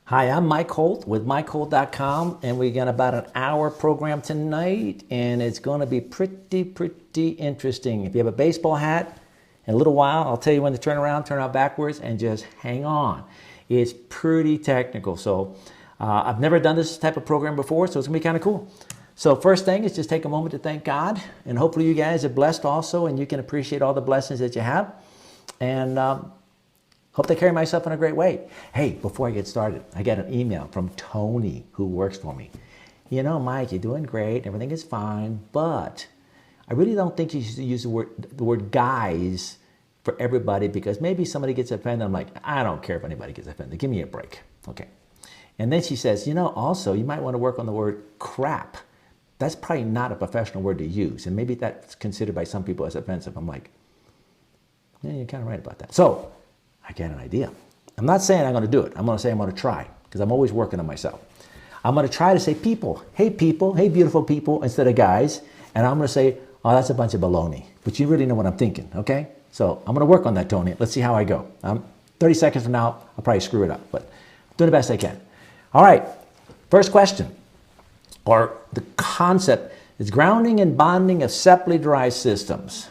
Hi, I'm Mike Holt with MikeHolt.com, and we got about an hour program tonight, and it's going to be pretty interesting. If you have a baseball hat, in a little while, I'll tell you when to turn around, turn out backwards, and just hang on. It's pretty technical, so I've never done this type of program before, so it's going to be kind of cool. So first thing is just take a moment to thank God, and hopefully you guys are blessed also, and you can appreciate all the blessings that you have. And hope to carry myself in a great way. Hey, before I get started, I got an email from Tony, who works for me. You know, Mike, you're doing great. Everything is fine, but I really don't think you should use the word guys for everybody, because maybe somebody gets offended. I'm like, I don't care if anybody gets offended. Give me a break. Okay. And then she says, you know, also, you might want to work on the word crap. That's probably not a professional word to use, and maybe that's considered by some people as offensive. I'm like, yeah, you're kind of right about that. So I got an idea. I'm not saying I'm going to do it. I'm going to say I'm going to try, because I'm always working on myself. I'm going to try to say people, hey beautiful people, instead of guys. And I'm going to say, oh, that's a bunch of baloney. But you really know what I'm thinking, okay? So I'm going to work on that, Tony. Let's see how I go. 30 seconds from now, I'll probably screw it up, but I'm doing the best I can. All right, first question, or the concept, is grounding and bonding of separately derived systems.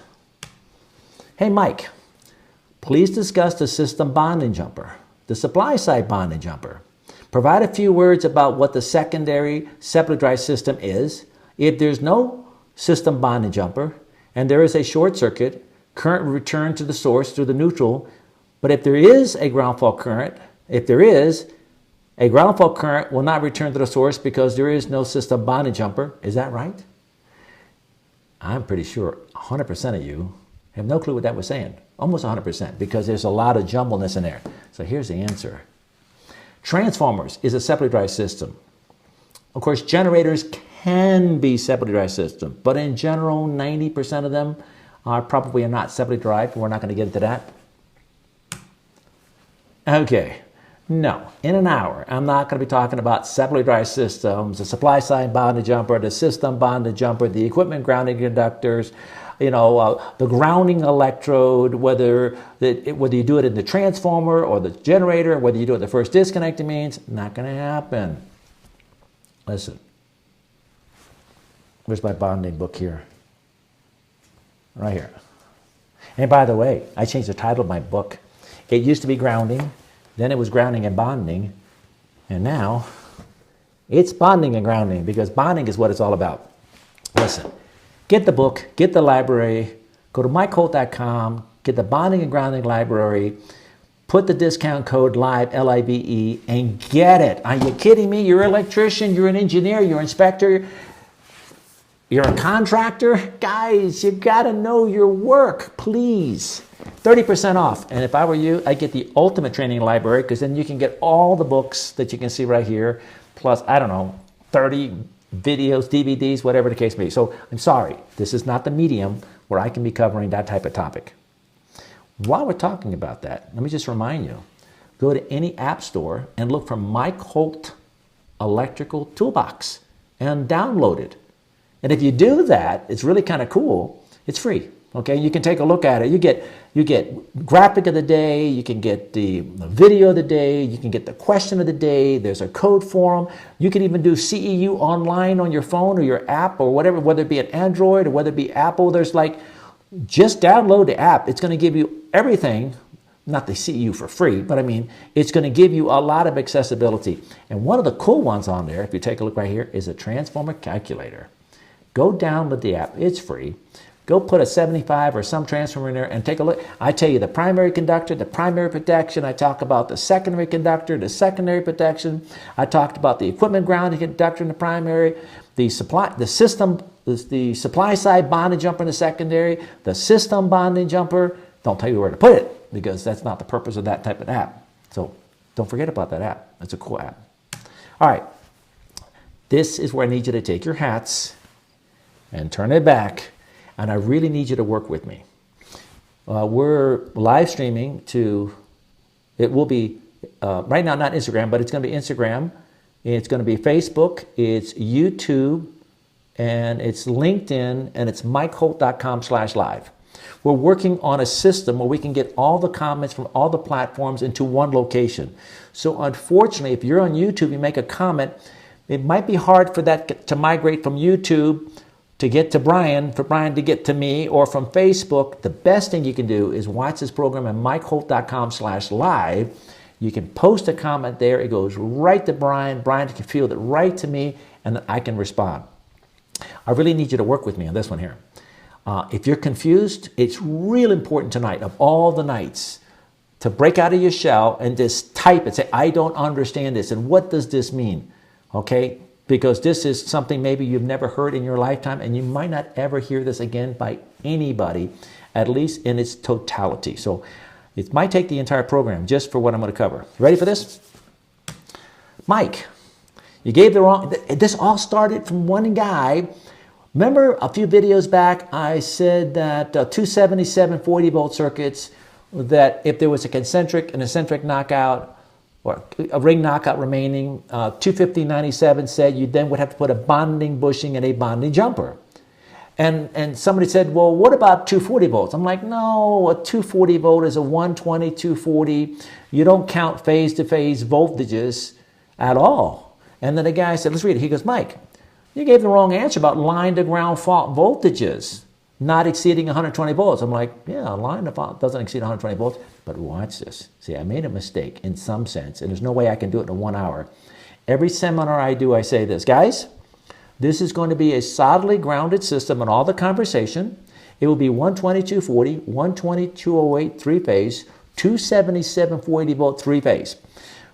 Hey, Mike. Please discuss the system bonding jumper, the supply side bonding jumper. Provide a few words about what the secondary separately derived system is. If there's no system bonding jumper and there is a short circuit, current will return to the source through the neutral. But if there is a ground fault current, a ground fault current will not return to the source because there is no system bonding jumper. Is that right? I'm pretty sure 100% of you have no clue what that was saying. Almost 100%, because there's a lot of jumbleness in there. So here's the answer. Transformers is a separately derived system. Of course, generators can be separately derived systems, but in general, 90% of them are probably not separately derived. We're not going to get into that. Okay. No, in an hour, I'm not going to be talking about separately derived systems, the supply side bonded jumper, the system bonded jumper, the equipment grounding conductors, the grounding electrode, whether you do it in the transformer or the generator, whether you do it the first disconnecting means, not going to happen. Listen, where's my bonding book here? Right here. And by the way, I changed the title of my book. It used to be Grounding, then it was Grounding and Bonding, and now it's Bonding and Grounding, because bonding is what it's all about. Listen. Get the book, get the library, go to MikeHolt.com, get the Bonding and Grounding library, put the discount code LIVE, L-I-V-E, and get it. Are you kidding me? You're an electrician, you're an engineer, you're an inspector, you're a contractor. Guys, you got to know your work, please. 30% off. And if I were you, I'd get the Ultimate Training Library, because then you can get all the books that you can see right here, plus, 30 videos, DVDs, whatever the case may be. So I'm sorry, this is not the medium where I can be covering that type of topic. While we're talking about that, let me just remind you, go to any app store and look for Mike Holt Electrical Toolbox and download it. And if you do that, it's really kind of cool. It's free. Okay, you can take a look at it. You get graphic of the day, you can get the video of the day, you can get the question of the day, there's a code forum. You can even do CEU online on your phone or your app or whatever, whether it be an Android or whether it be Apple. Just download the app. It's going to give you everything, not the CEU for free, but it's going to give you a lot of accessibility. And one of the cool ones on there, if you take a look right here, is a transformer calculator. Go download the app. It's free. Go put a 75 or some transformer in there and take a look. I tell you the primary conductor, the primary protection. I talk about the secondary conductor, the secondary protection. I talked about the equipment grounding conductor in the primary, the supply side bonding jumper in the secondary, the system bonding jumper. Don't tell you where to put it, because that's not the purpose of that type of app. So don't forget about that app. That's a cool app. All right. This is where I need you to take your hats and turn it back. And I really need you to work with me. We're live streaming to, it will be, right now not Instagram, but it's going to be Instagram. It's going to be Facebook. It's YouTube. And it's LinkedIn. And it's MikeHolt.com/live. We're working on a system where we can get all the comments from all the platforms into one location. So unfortunately, if you're on YouTube, you make a comment, it might be hard for that to migrate from YouTube to get to Brian, for Brian to get to me, or from Facebook. The best thing you can do is watch this program at MikeHolt.com/live. You can post a comment there. It goes right to Brian. Brian can field it right to me, and I can respond. I really need you to work with me on this one here. If you're confused, it's real important tonight, of all the nights, to break out of your shell and just type it. Say, I don't understand this, and what does this mean? Okay? Because this is something maybe you've never heard in your lifetime, and you might not ever hear this again by anybody, at least in its totality. So it might take the entire program just for what I'm going to cover. Ready for this? Mike, you gave the wrong... This all started from one guy. Remember a few videos back, I said that 277 40-volt circuits, that if there was an eccentric knockout, or a ring knockout remaining, 250-97 said you then would have to put a bonding bushing and a bonding jumper. And somebody said, well, what about 240 volts? I'm like, no, a 240 volt is a 120, 240. You don't count phase-to-phase voltages at all. And then the guy said, let's read it. He goes, Mike, you gave the wrong answer about line-to-ground fault voltages not exceeding 120 volts. I'm like, yeah, line to fault doesn't exceed 120 volts. But watch this. See, I made a mistake in some sense, and there's no way I can do it in 1 hour. Every seminar I do, I say this. Guys, this is going to be a solidly grounded system in all the conversation. It will be 120, 240, 120, 208, three-phase, 277, 480 volt, three-phase.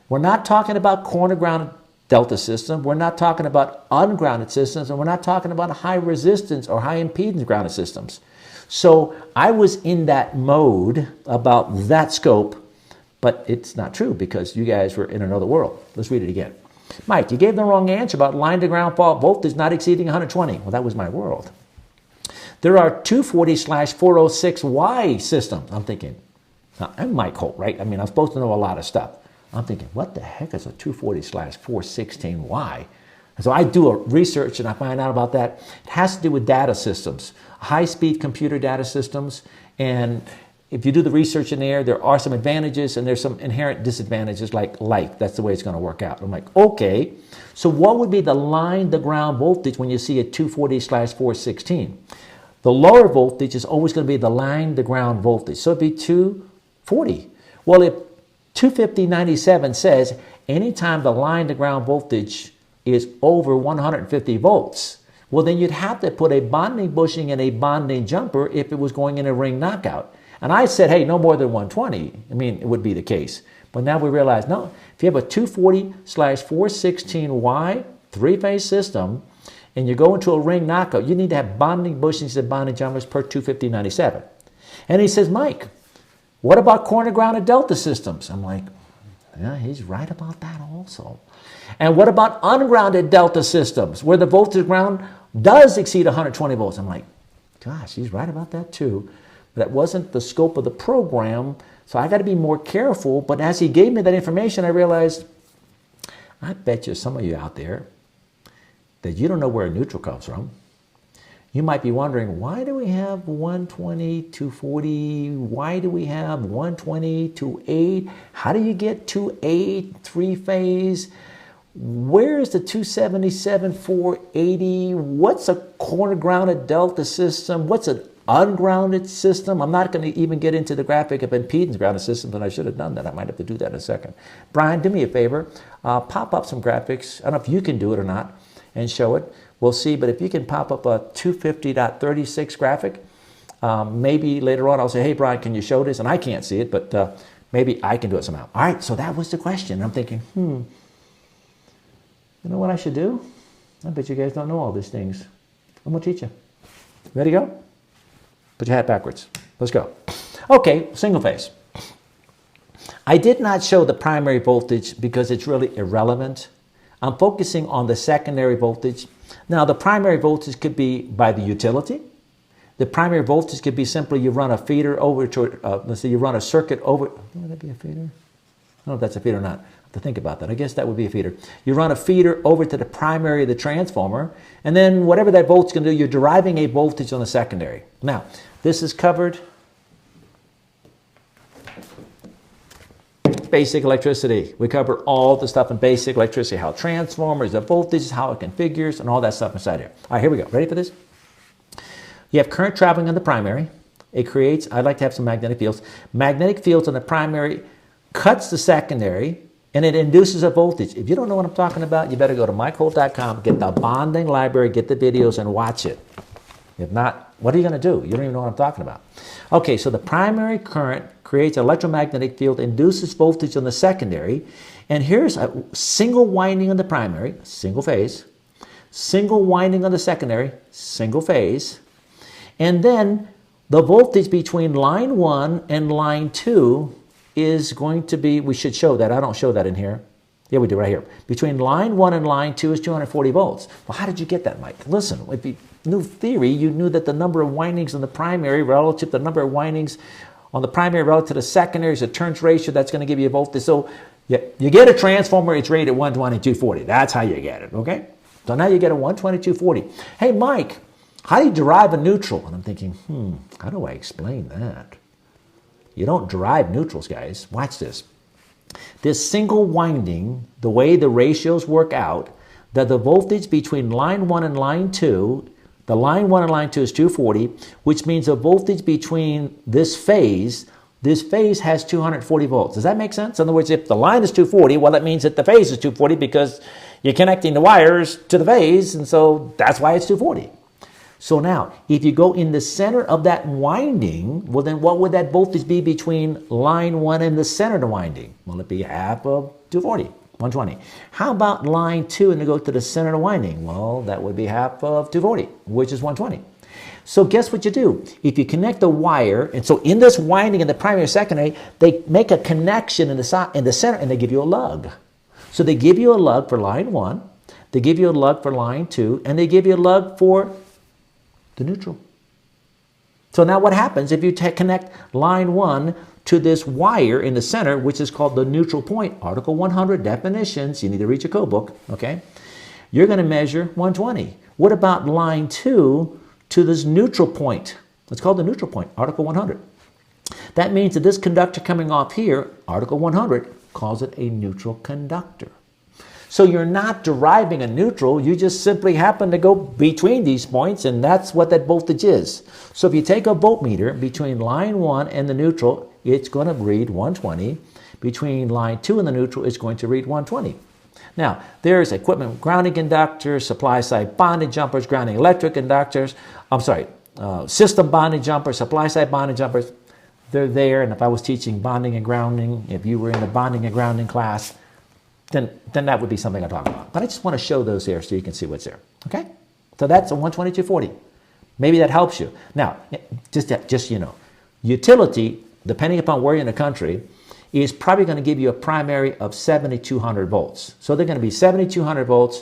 We're not talking about corner-grounded delta system. We're not talking about ungrounded systems, and we're not talking about high resistance or high impedance grounded systems. So I was in that mode about that scope, but it's not true because you guys were in another world. Let's read it again. Mike, you gave the wrong answer about line to ground fault voltage not exceeding 120. Well, that was my world. There are 240/406Y systems. I'm thinking, now, I'm Mike Holt, right? I mean, I'm supposed to know a lot of stuff. I'm thinking, what the heck is a 240/416Y? And so I do a research and I find out about that. It has to do with data systems, high-speed computer data systems. And if you do the research in there are some advantages and there's some inherent disadvantages like light. That's the way it's going to work out. I'm like, okay. So what would be the line-to-ground voltage when you see a 240/416? The lower voltage is always going to be the line-to-ground voltage. So it'd be 240. Well, if 250-97 says anytime the line-to-ground voltage is over 150 volts, well, then you'd have to put a bonding bushing and a bonding jumper if it was going in a ring knockout. And I said, hey, no more than 120. I mean, it would be the case. But now we realize, no, if you have a 240/416Y three-phase system and you go into a ring knockout, you need to have bonding bushings and bonding jumpers per 250-97. And he says, Mike, what about corner-grounded delta systems? I'm like, yeah, he's right about that also. And what about ungrounded delta systems where the voltage ground does exceed 120 volts? I'm like, gosh, he's right about that too. But that wasn't the scope of the program, so I got to be more careful. But as he gave me that information, I realized, I bet you some of you out there that you don't know where a neutral comes from. You might be wondering, why do we have 120, 240? Why do we have 120, 208? How do you get 208, three-phase? Where is the 277, 480? What's a corner-grounded delta system? What's an ungrounded system? I'm not going to even get into the graphic of impedance grounded systems, and I should have done that. I might have to do that in a second. Brian, do me a favor. Pop up some graphics. I don't know if you can do it or not and show it. We'll see, but if you can pop up a 250.36 graphic, maybe later on I'll say, hey, Brian, can you show this? And I can't see it, but maybe I can do it somehow. All right, so that was the question. I'm thinking, you know what I should do? I bet you guys don't know all these things. I'm going to teach you. Ready to go? Put your hat backwards. Let's go. Okay, single phase. I did not show the primary voltage because it's really irrelevant. I'm focusing on the secondary voltage. Now, the primary voltage could be by the utility. The primary voltage could be simply you run a feeder over to, let's say you run a circuit over, would that be a feeder? know if that's a feeder or not. I have to think about that. I guess that would be a feeder. You run a feeder over to the primary of the transformer, and then whatever that volt's going to do, you're deriving a voltage on the secondary. Now, this is covered basic electricity. We cover all the stuff in basic electricity, how transformers, the voltages, how it configures, and all that stuff inside here. All right, here we go. Ready for this? You have current traveling on the primary. It creates, I'd like to have some magnetic fields. Magnetic fields on the primary cuts the secondary, and it induces a voltage. If you don't know what I'm talking about, you better go to MikeHolt.com, get the bonding library, get the videos, and watch it. If not, what are you going to do? You don't even know what I'm talking about. Okay, so the primary current creates an electromagnetic field, induces voltage on the secondary, and here's a single winding on the primary, single phase, single winding on the secondary, single phase, and then the voltage between line 1 and line 2 is going to be, we should show that, I don't show that in here. Yeah, we do right here. Between line 1 and line 2 is 240 volts. Well, how did you get that, Mike? Listen, if you knew theory, you knew that the number of windings in the primary relative to the number of windings on the primary relative to the secondary is a turns ratio. That's going to give you a voltage. So you get a transformer, it's rated 120, 240. That's how you get it, okay? So now you get a 120, 240. Hey, Mike, how do you derive a neutral? And I'm thinking, how do I explain that? You don't derive neutrals, guys. Watch this. This single winding, the way the ratios work out, that the voltage between line 1 and line 2, the line 1 and line 2 is 240, which means the voltage between this phase has 240 volts. Does that make sense? In other words, if the line is 240, well, that means that the phase is 240 because you're connecting the wires to the phase, and so that's why it's 240. So now, if you go in the center of that winding, well then what would that voltage be between line 1 and the center of the winding? Well, it'd be half of 240, 120. How about line 2 and to go to the center of the winding? Well, that would be half of 240, which is 120. So guess what you do? If you connect the wire, and so in this winding in the primary and secondary, they make a connection in the center, and they give you a lug. So they give you a lug for line 1, they give you a lug for line 2, and they give you a lug for the neutral. So now what happens if you connect line 1 to this wire in the center, which is called the neutral point, Article 100, definitions, you need to read your code book, okay? You're going to measure 120. What about line 2 to this neutral point? It's called the neutral point, Article 100. That means that this conductor coming off here, Article 100, calls it a neutral conductor. So you're not deriving a neutral, you just simply happen to go between these points, and that's what that voltage is. So if you take a voltmeter between line 1 and the neutral, it's going to read 120. Between line 2 and the neutral, it's going to read 120. Now, there's equipment grounding conductors, supply side bonding jumpers, grounding electric conductors, system bonding jumpers, supply side bonding jumpers. They're there, and if I was teaching bonding and grounding, if you were in the bonding and grounding class, then that would be something I talk about. But I just want to show those here so you can see what's there. Okay? So that's a 120, 240. Maybe that helps you. Now, just you know, utility, depending upon where you're in the country, is probably going to give you a primary of 7,200 volts. So they're going to be 7,200 volts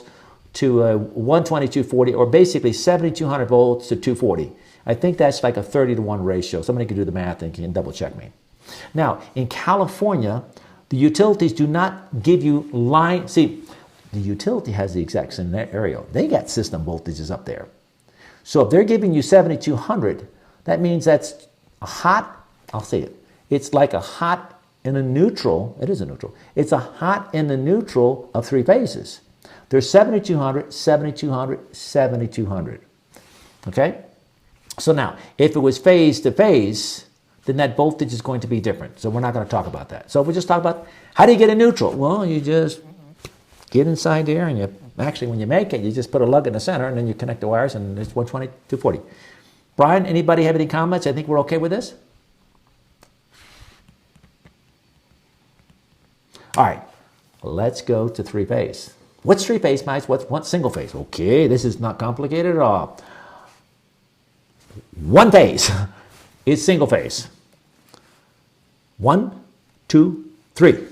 to 120, 240, or basically 7,200 volts to 240. I think that's like a 30-to-1 ratio. Somebody can do the math and can double check me. Now, in California, the utilities do not give you line. See, the utility has the exact same area. They got system voltages up there. So if they're giving you 7,200, that means that's a hot, I'll say it, it's like a hot in a neutral. It is a neutral. It's a hot in the neutral of 3 phases. There's 7,200, 7,200, 7,200. Okay? So now, if it was phase to phase, then that voltage is going to be different. So we're not going to talk about that. So we'll just talk about how do you get a neutral? Well, you just get inside there, and you actually, when you make it, you just put a lug in the center, and then you connect the wires, and it's 120, 240. Brian, anybody have any comments? I think we're okay with this? All right, let's go to 3-phase. What's 3-phase, Mike? What's single phase? Okay, this is not complicated at all. 1 phase is single phase. 1, 2, 3.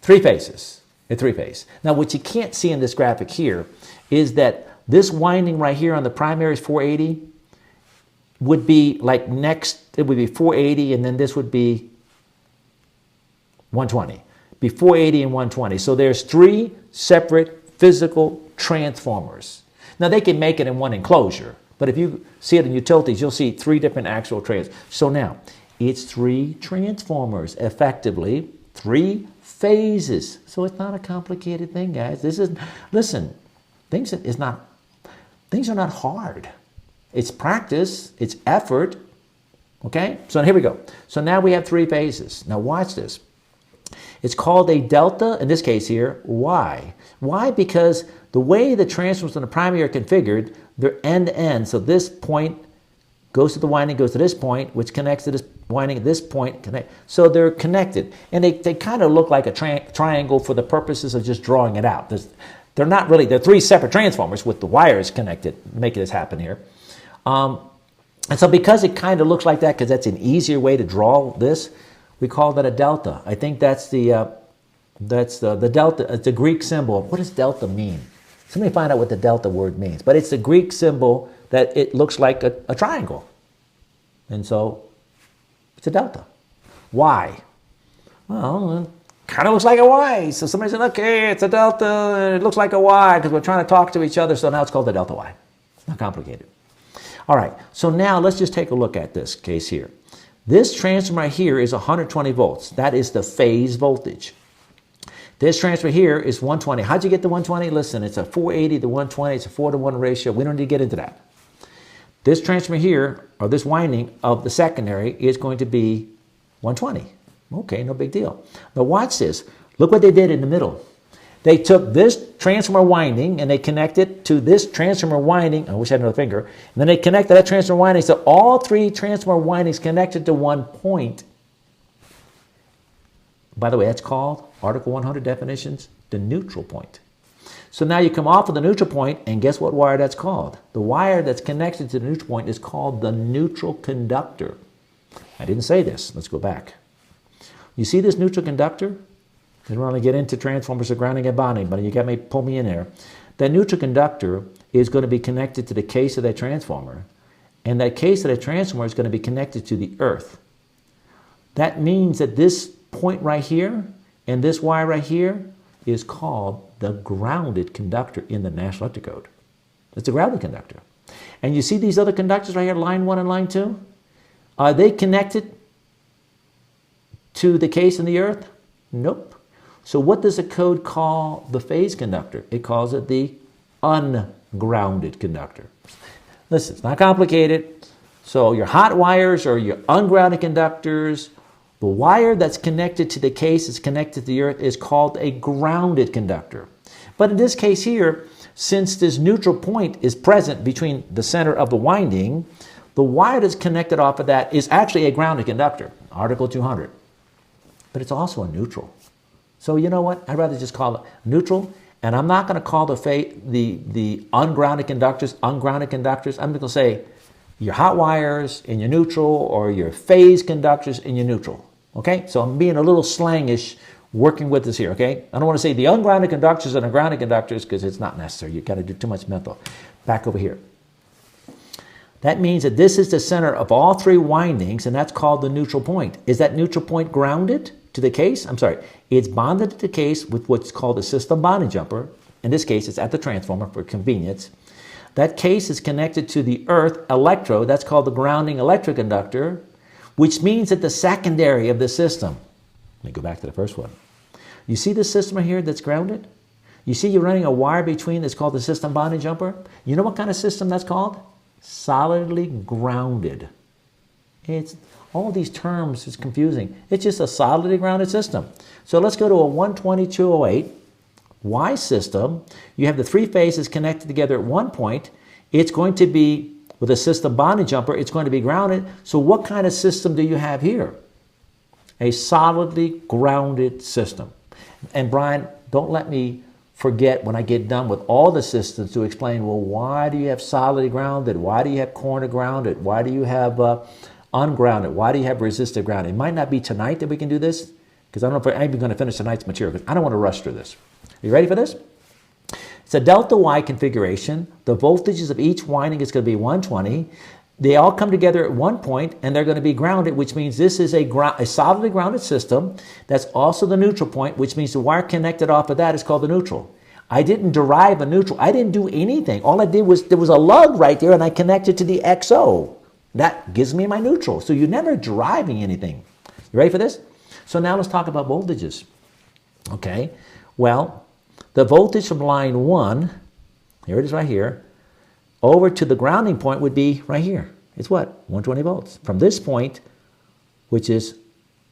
3 phases. A 3-phase. Now, what you can't see in this graphic here is that this winding right here on the primary is 480 would be like next, it would be 480, and then this would be 120. be 480 and 120. So there's 3 separate physical transformers. Now they can make it in one enclosure, but if you see it in utilities, you'll see 3 different actual trans. So now it's 3 transformers, effectively 3 phases. So it's not a complicated thing, guys. Listen, things are not hard. It's practice, it's effort. Okay, so here we go. So now we have 3 phases. Now watch this. It's called a delta, in this case here, Y. Why? Because the way the transformers in the primary are configured, they're end to end. So this point goes to the winding, goes to this point, which connects to this winding at this point. Connect. So they're connected. And they kind of look like a triangle for the purposes of just drawing it out. They're not really, they're 3 separate transformers with the wires connected, making this happen here. And so because it kind of looks like that, because that's an easier way to draw this, we call that a delta. I think that's the delta. It's a Greek symbol. What does delta mean? Somebody find out what the delta word means. But it's the Greek symbol that it looks like a triangle. And so it's a delta. Why? Well, it kind of looks like a Y. So somebody said, okay, it's a delta, and it looks like a Y because we're trying to talk to each other. So now it's called the delta Y. It's not complicated. All right, so now let's just take a look at this case here. This transformer right here is 120 volts. That is the phase voltage. This transformer here is 120. How'd you get to 120? Listen, it's a 480 to 120. It's a 4-to-1 ratio. We don't need to get into that. This transformer here, or this winding of the secondary, is going to be 120. Okay, no big deal. But watch this. Look what they did in the middle. They took this transformer winding and they connected to this transformer winding. I wish I had another finger. And then they connected that transformer winding. So all 3 transformer windings connected to one point. By the way, that's called, Article 100 definitions, the neutral point. So now you come off of the neutral point, and guess what wire that's called? The wire that's connected to the neutral point is called the neutral conductor. I didn't say this. Let's go back. You see this neutral conductor? I don't want to get into transformers or grounding and bonding, but you got me, pull me in there. That neutral conductor is going to be connected to the case of that transformer, and that case of that transformer is going to be connected to the earth. That means that this point right here and this wire right here is called the grounded conductor in the National Electric Code. It's a grounded conductor. And you see these other conductors right here, line 1 and line 2? Are they connected to the case in the earth? Nope. So what does the code call the phase conductor? It calls it the ungrounded conductor. Listen, it's not complicated. So your hot wires or your ungrounded conductors, the wire that's connected to the case is connected to the earth is called a grounded conductor. But in this case here, since this neutral point is present between the center of the winding, the wire that's connected off of that is actually a grounded conductor, Article 200. But it's also a neutral. So you know what? I'd rather just call it neutral, and I'm not going to call the ungrounded conductors ungrounded conductors. I'm going to say your hot wires in your neutral or your phase conductors in your neutral. Okay? So I'm being a little slangish working with this here, okay? I don't want to say the ungrounded conductors and ungrounded conductors because it's not necessary. You've got to do too much mental. Back over here. That means that this is the center of all 3 windings, and that's called the neutral point. Is that neutral point grounded to the case? I'm sorry. It's bonded to the case with what's called a system bonding jumper. In this case, it's at the transformer for convenience. That case is connected to the earth electrode. That's called the grounding electroconductor, which means that the secondary of the system. Let me go back to the first one. You see this system right here that's grounded? You see you're running a wire between that's called the system bonding jumper? You know what kind of system that's called? Solidly grounded. It's all these terms is confusing. It's just a solidly grounded system. So let's go to a 120-208 Y system. You have the 3 phases connected together at one point. It's going to be, with a system bonding jumper, it's going to be grounded. So what kind of system do you have here? A solidly grounded system. And Brian, don't let me forget when I get done with all the systems to explain, well, why do you have solidly grounded? Why do you have corner grounded? Why do you have ungrounded? Why do you have resistive grounded? It might not be tonight that we can do this, because I don't know if I'm even going to finish tonight's material, because I don't want to rush through this. Are you ready for this? It's a delta Y configuration. The voltages of each winding is going to be 120. They all come together at one point, and they're going to be grounded, which means this is a solidly grounded system. That's also the neutral point, which means the wire connected off of that is called the neutral. I didn't derive a neutral. I didn't do anything. All I did was, there was a lug right there, and I connected to the XO. That gives me my neutral. So you're never deriving anything. You ready for this? So now let's talk about voltages. Okay, well, the voltage from line 1, here it is right here, over to the grounding point would be right here. It's what? 120 volts. From this point, which is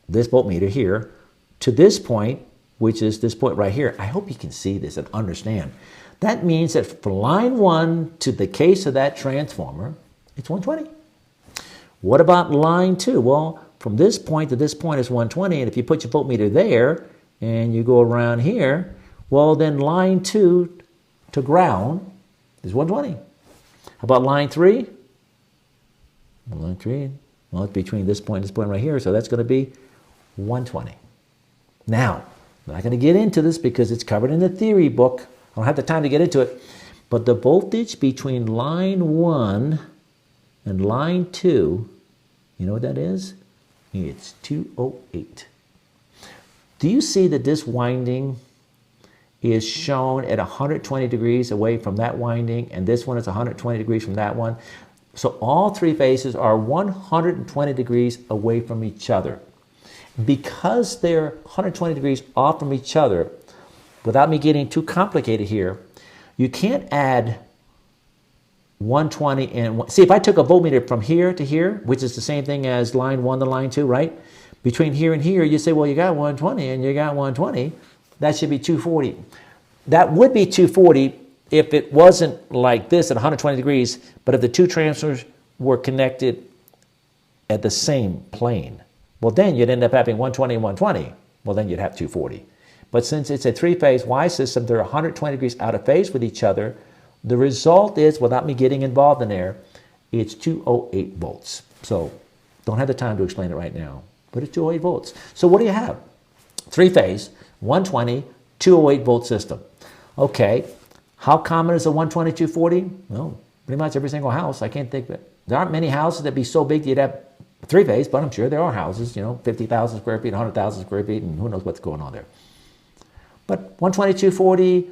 this voltmeter here, to this point, which is this point right here. I hope you can see this and understand. That means that from line 1 to the case of that transformer, it's 120. What about line 2? Well, from this point to this point is 120, and if you put your voltmeter there, and you go around here, well, then line 2 to ground is 120. How about line 3? Well, line 3, well, it's between this point and this point right here, so that's going to be 120. Now, I'm not going to get into this because it's covered in the theory book. I don't have the time to get into it. But the voltage between line 1 and line 2, you know what that is? It's 208. Do you see that this winding is shown at 120 degrees away from that winding, and this one is 120 degrees from that one? So all three phases are 120 degrees away from each other. Because they're 120 degrees off from each other, without me getting too complicated here, you can't add 120 and... See, if I took a voltmeter from here to here, which is the same thing as line 1 to line 2, right? Between here and here, you say, well, you got 120 and you got 120. That should be 240. That would be 240 if it wasn't like this at 120 degrees, but if the two transformers were connected at the same plane. Well, then you'd end up having 120 and 120. Well, then you'd have 240. But since it's a three-phase Y system, they're 120 degrees out of phase with each other. The result is, without me getting involved in there, it's 208 volts. So don't have the time to explain it right now, but it's 208 volts. So what do you have? Three-phase, 120, 208 volt system. Okay, how common is a 120, 240? Well, pretty much every single house. I can't think of it. There aren't many houses that'd be so big you'd have three-phase, but I'm sure there are houses, 50,000 square feet, 100,000 square feet, and who knows what's going on there. But 120, 240,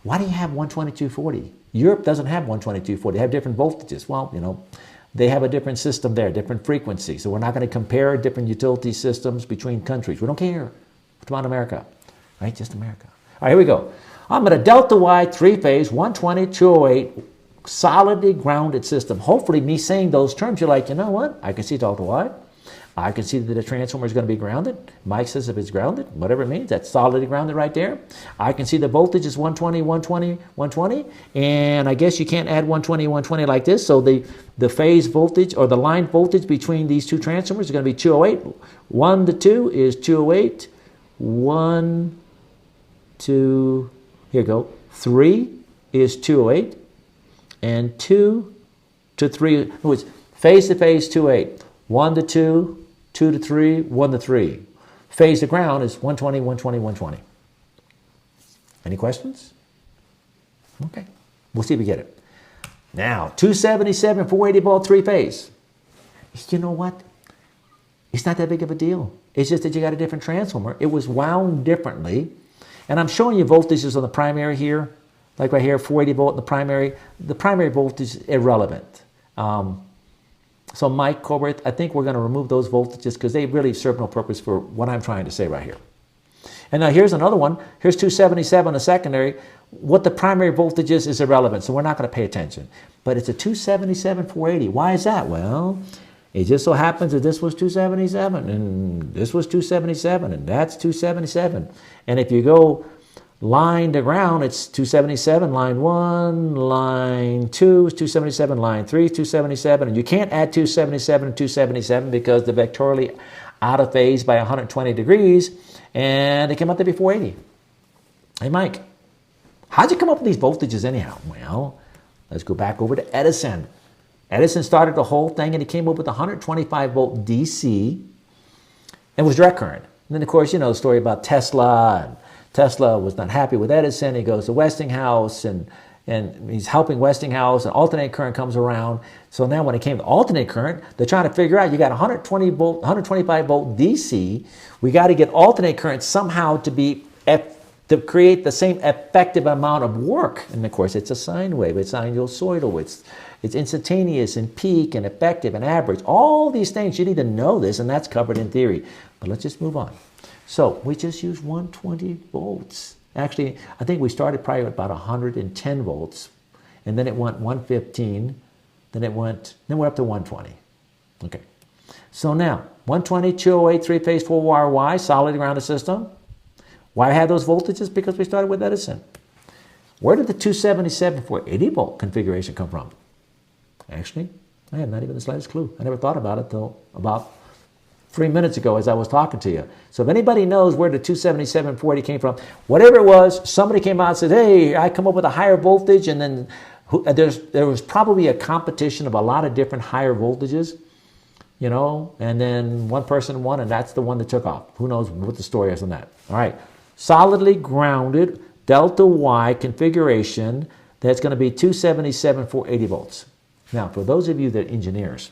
why do you have 120, 240? Europe doesn't have 120, 240. They have different voltages. Well, they have a different system there, different frequency. So we're not going to compare different utility systems between countries. We don't care. It's about America, right? Just America. All right, here we go. I'm going to delta Y, three-phase, 120, 208, solidly grounded system. Hopefully me saying those terms, you're like, you know what? I can see delta Y. I can see that the transformer is going to be grounded. Mike says if it's grounded, whatever it means, that's solidly grounded right there. I can see the voltage is 120, 120, 120. And I guess you can't add 120, 120 like this. So the phase voltage or the line voltage between these two transformers is going to be 208. 1 to 2 is 208. 1, 2, here we go. 3 is 208. And 2 to 3, which phase to phase 208. 1 to 2, 2 to 3, 1 to 3. Phase to ground is 120, 120, 120. Any questions? Okay. We'll see if we get it. Now, 277, 480 volt, three-phase. You know what? It's not that big of a deal. It's just that you got a different transformer. It was wound differently. And I'm showing you voltages on the primary here. Like right here, 480 volt in the primary. The primary voltage is irrelevant. So Mike Colbert, I think we're going to remove those voltages because they really serve no purpose for what I'm trying to say right here. And now here's another one. Here's 277 on the secondary. What the primary voltage is irrelevant, so we're not going to pay attention. But it's a 277, 480. Why is that? Well, it just so happens that this was 277, and this was 277, and that's 277. And if you go line to ground, it's 277, line 1, line 2 is 277, line 3 is 277, and you can't add 277 and 277 because they're vectorially out of phase by 120 degrees, and they came out to be 480. Hey, Mike, how'd you come up with these voltages anyhow? Well, let's go back over to Edison. Edison started the whole thing, and he came up with 125 volt DC, and was direct current. And then, of course, you know the story about Tesla, and Tesla was not happy with Edison. He goes to Westinghouse, and and he's helping Westinghouse, and alternating current comes around. So now when it came to alternating current, they're trying to figure out, you got 125 volt DC. We got to get alternating current somehow to create the same effective amount of work. And of course, it's a sine wave, it's sinusoidal, it's instantaneous and peak and effective and average. All these things, you need to know this, and that's covered in theory. But let's just move on. So we just use 120 volts. Actually, I think we started probably at about 110 volts, and then it went 115, then we're up to 120. Okay. So now, 120, 208, three-phase, four-wire Y, solidly grounded system. Why have those voltages? Because we started with Edison. Where did the 277, 480 volt configuration come from? Actually, I have not even the slightest clue. I never thought about it till about 3 minutes ago as I was talking to you. So if anybody knows where the 277, 480 came from, whatever it was, somebody came out and said, hey, I come up with a higher voltage, and then there was probably a competition of a lot of different higher voltages, and then one person won, and that's the one that took off. Who knows what the story is on that. All right. Solidly grounded delta Y configuration that's going to be 277, 480 volts. Now, for those of you that are engineers,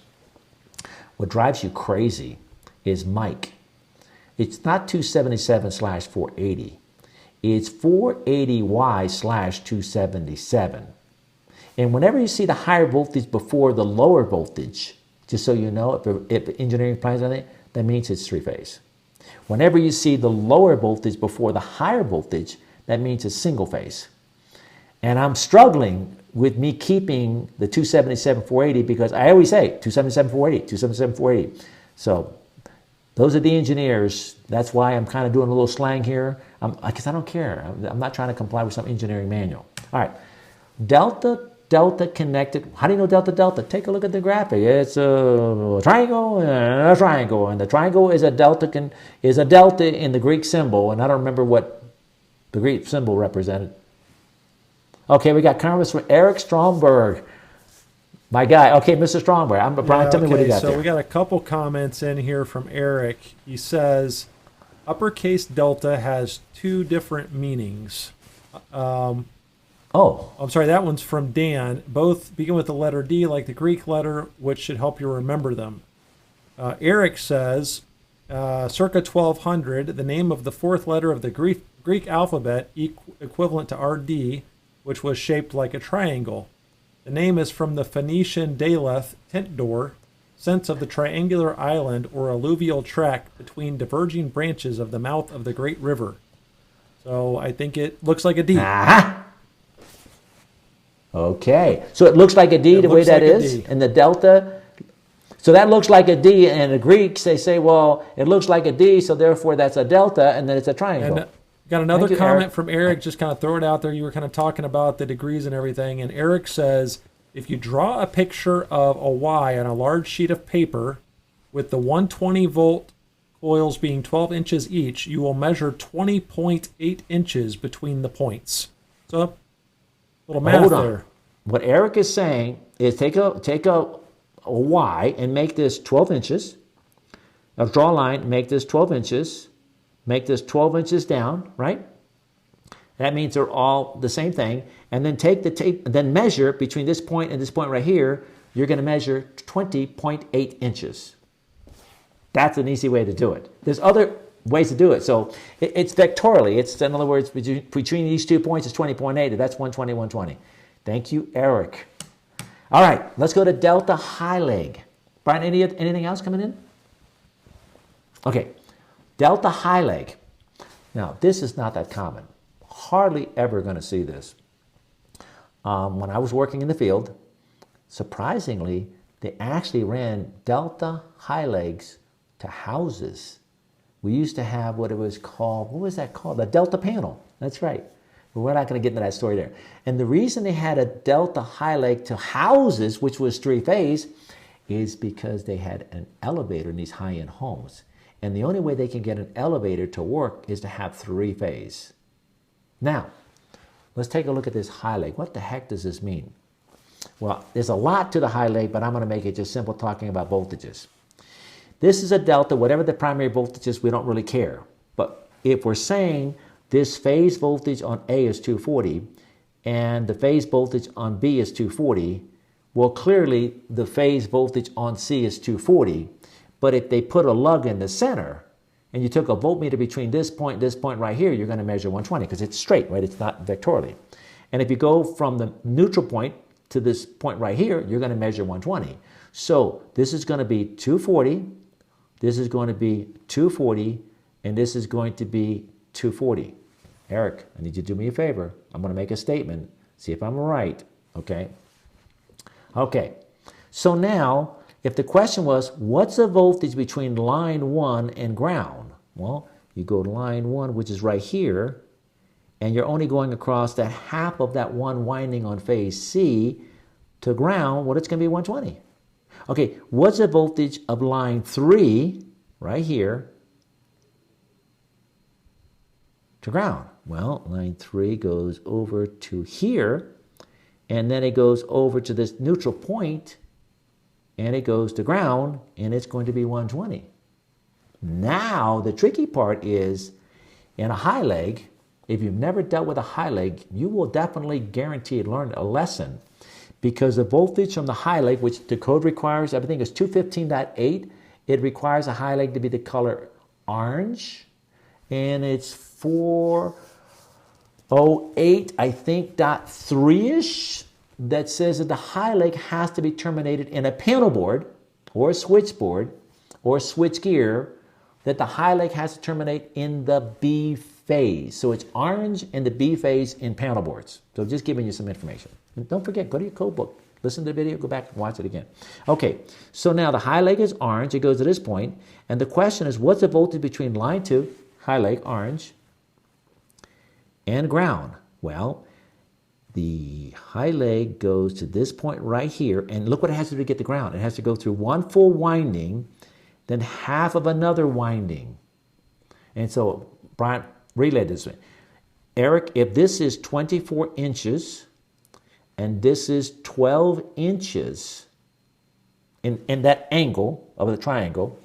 what drives you crazy is Mike. It's not 277/480. It's 480Y/277. And whenever you see the higher voltage before the lower voltage, just so you know, if engineering plans on it, that means it's three-phase. Whenever you see the lower voltage before the higher voltage, that means it's single phase. And I'm struggling with me keeping the 277/480 because I always say 277/480, 277/480. So those are the engineers. That's why I'm kind of doing a little slang here, because I don't care. I'm not trying to comply with some engineering manual. All right, delta connected. How do you know delta? Take a look at the graphic. It's a triangle and a triangle, and the triangle is a delta in the Greek symbol, and I don't remember what the Greek symbol represented. Okay, we got comments from Eric Stromberg, my guy. Okay, Mr. Stromberg, Brian, tell me what you got there. So we got a couple comments in here from Eric. He says, uppercase delta has two different meanings. I'm sorry, that one's from Dan. Both begin with the letter D, like the Greek letter, which should help you remember them. Eric says, circa 1200, the name of the fourth letter of the Greek alphabet, equivalent to RD, which was shaped like a triangle. The name is from the Phoenician Daleth, tent door, sense of the triangular island or alluvial tract between diverging branches of the mouth of the great river. So I think it looks like a D. Okay, so it looks like a D the way that is, and the delta. So that looks like a D, and the Greeks, they say, well, it looks like a D, so therefore that's a delta, and then it's a triangle. And got another comment from Eric, just kind of throw it out there. You were kind of talking about the degrees and everything, and Eric says, if you draw a picture of a Y on a large sheet of paper with the 120 volt coils being 12 inches each, you will measure 20.8 inches between the points. So little math there. What Eric is saying is take a Y and make this 12 inches. Now draw a line, make this 12 inches. Make this 12 inches down, right? That means they're all the same thing. And then take the tape, then measure between this point and this point right here. You're going to measure 20.8 inches. That's an easy way to do it. There's other ways to do it. So it's vectorially. It's, in other words, between these 2 points is 20.8. That's 120, 120. Thank you, Eric. All right, let's go to delta high leg. Brian, anything else coming in? Okay, delta high leg. Now, this is not that common. Hardly ever going to see this. When I was working in the field, surprisingly, they actually ran delta high legs to houses. We used to have what was that called? The delta panel. That's right. But we're not going to get into that story there. And the reason they had a delta high leg to houses, which was three-phase, is because they had an elevator in these high-end homes. And the only way they can get an elevator to work is to have three-phase. Now, let's take a look at this high leg. What the heck does this mean? Well, there's a lot to the high leg, but I'm going to make it just simple talking about voltages. This is a delta, whatever the primary voltage is, we don't really care. But if we're saying this phase voltage on A is 240, and the phase voltage on B is 240, well, clearly the phase voltage on C is 240. But if they put a lug in the center and you took a voltmeter between this point and this point right here, you're going to measure 120 because it's straight, right? It's not vectorially. And if you go from the neutral point to this point right here, you're going to measure 120. So this is going to be 240, this is going to be 240, and this is going to be 240. Eric, I need you to do me a favor. I'm going to make a statement. See if I'm right, okay? Okay, so now, if the question was, what's the voltage between line 1 and ground? Well, you go to line 1, which is right here, and you're only going across the half of that one winding on phase C to ground. Well, it's going to be 120. Okay, what's the voltage of line 3, right here, to ground? Well, line 3 goes over to here, and then it goes over to this neutral point, and it goes to ground, and it's going to be 120. Now, the tricky part is, in a high leg, if you've never dealt with a high leg, you will definitely guarantee learn a lesson, because the voltage from the high leg, which the code requires, everything is 215.8, it requires a high leg to be the color orange, and it's 408, I think, .3-ish, that says that the high leg has to be terminated in a panel board or a switchboard or a switch gear, that the high leg has to terminate in the B phase. So it's orange in the B phase in panel boards. So just giving you some information. And don't forget, go to your code book, listen to the video, go back and watch it again. Okay, so now the high leg is orange, it goes to this point, and the question is, what's the voltage between line 2, high leg, orange, and ground? Well, the high leg goes to this point right here, and look what it has to do to get to ground. It has to go through one full winding, then half of another winding. And so, Brian, relay this way. Eric, if this is 24 inches, and this is 12 inches in that angle of the triangle,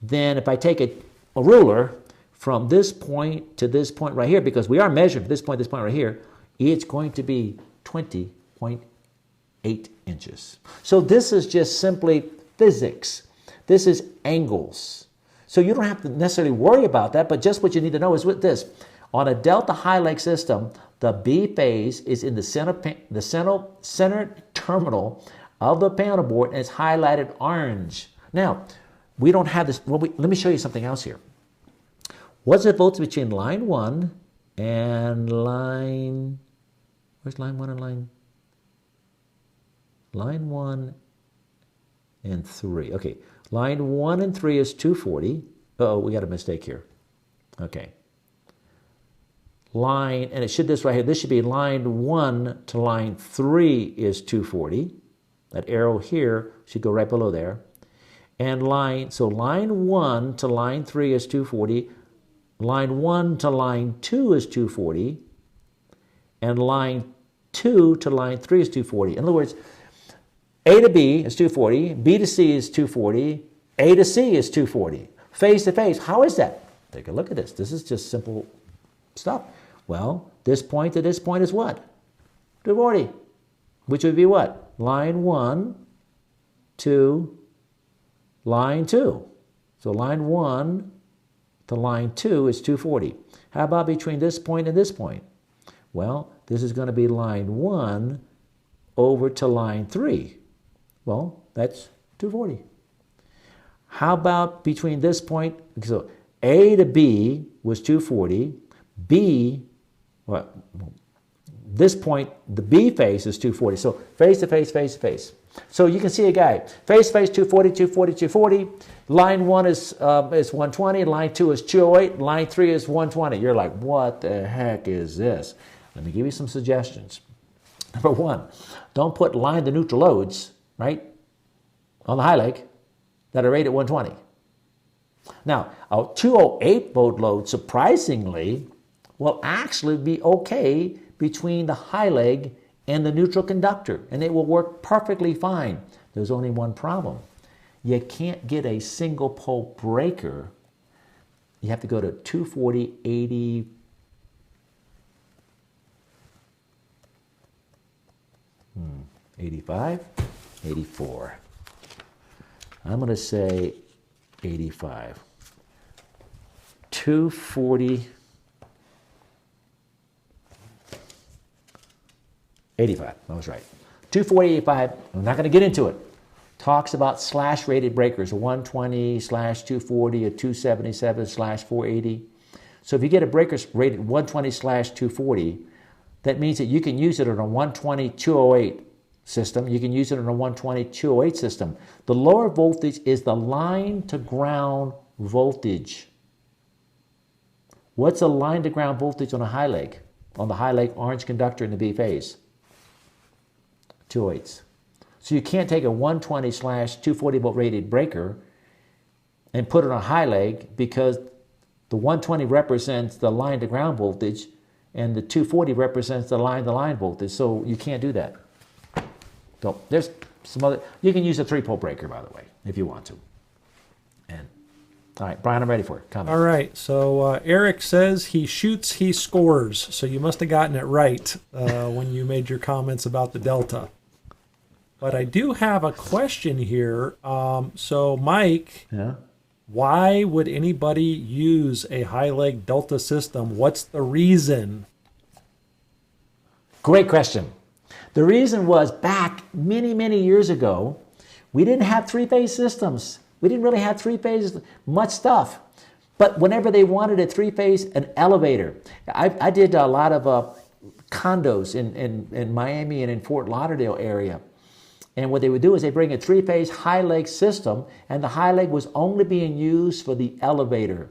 then if I take a ruler from this point to this point right here, because we are measuring from this point right here, it's going to be 20.8 inches. So this is just simply physics. This is angles. So you don't have to necessarily worry about that, but just what you need to know is with this. On a delta high leg system, the B phase is in the center terminal of the panel board, and it's highlighted orange. Now, we don't have this. Well, let me show you something else here. What's the voltage between line 1 and line... Where's line 1 and line? Line 1 and 3. Okay, line 1 and 3 is 240. Uh-oh, we got a mistake here. Okay. Line, and it should, this right here, this should be line 1 to line 3 is 240. That arrow here should go right below there. And line 1 to line 3 is 240. Line 1 to line 2 is 240. And line 2 to line 3 is 240. In other words, A to B is 240, B to C is 240, A to C is 240. Phase to phase, how is that? Take a look at this. This is just simple stuff. Well, this point to this point is what? 240, which would be what? Line 1 to line 2. So line 1 to line 2 is 240. How about between this point and this point? Well, this is going to be line 1 over to line 3. Well, that's 240. How about between this point? So A to B was 240. B, well, this point, the B phase is 240. So phase to phase, phase to phase. So you can see a guy, phase to phase 240, 240, 240. Line 1 is 120. Line 2 is 208. Line 3 is 120. You're like, what the heck is this? Let me give you some suggestions. Number 1, don't put line to neutral loads, right, on the high leg that are rated at 120. Now, a 208 volt load, surprisingly, will actually be okay between the high leg and the neutral conductor, and it will work perfectly fine. There's only one problem. You can't get a single pole breaker. You have to go to 240, 80, 85, 84. I'm going to say 85. 240, 85. I was right. 240, 85. I'm not going to get into it. Talks about slash rated breakers, a 120 slash 240, a 277 slash 480. So if you get a breaker rated 120 slash 240, that means that you can use it on a 120 208 system. You can use it on a 120 208 system. The lower voltage is the line to ground voltage. What's a line to ground voltage on a high leg? On the high leg orange conductor in the B phase? 208s. So you can't take a 120 slash 240 volt rated breaker and put it on a high leg, because the 120 represents the line to ground voltage and the 240 represents the line to line voltage. So you can't do that. So there's some other, you can use a 3-pole breaker, by the way, if you want to. And all right, Brian, I'm ready for it. Comment. All right. So Eric says he shoots, he scores. So you must have gotten it right when you made your comments about the Delta. But I do have a question here. So Mike, Yeah. why would anybody use a high leg Delta system? What's the reason? Great question. The reason was, back many, many years ago, we didn't have 3-phase systems. We didn't really have 3-phase much stuff. But whenever they wanted a 3-phase, an elevator. I did a lot of condos in Miami and in Fort Lauderdale area. And what they would do is they bring a 3-phase high leg system, and the high leg was only being used for the elevator.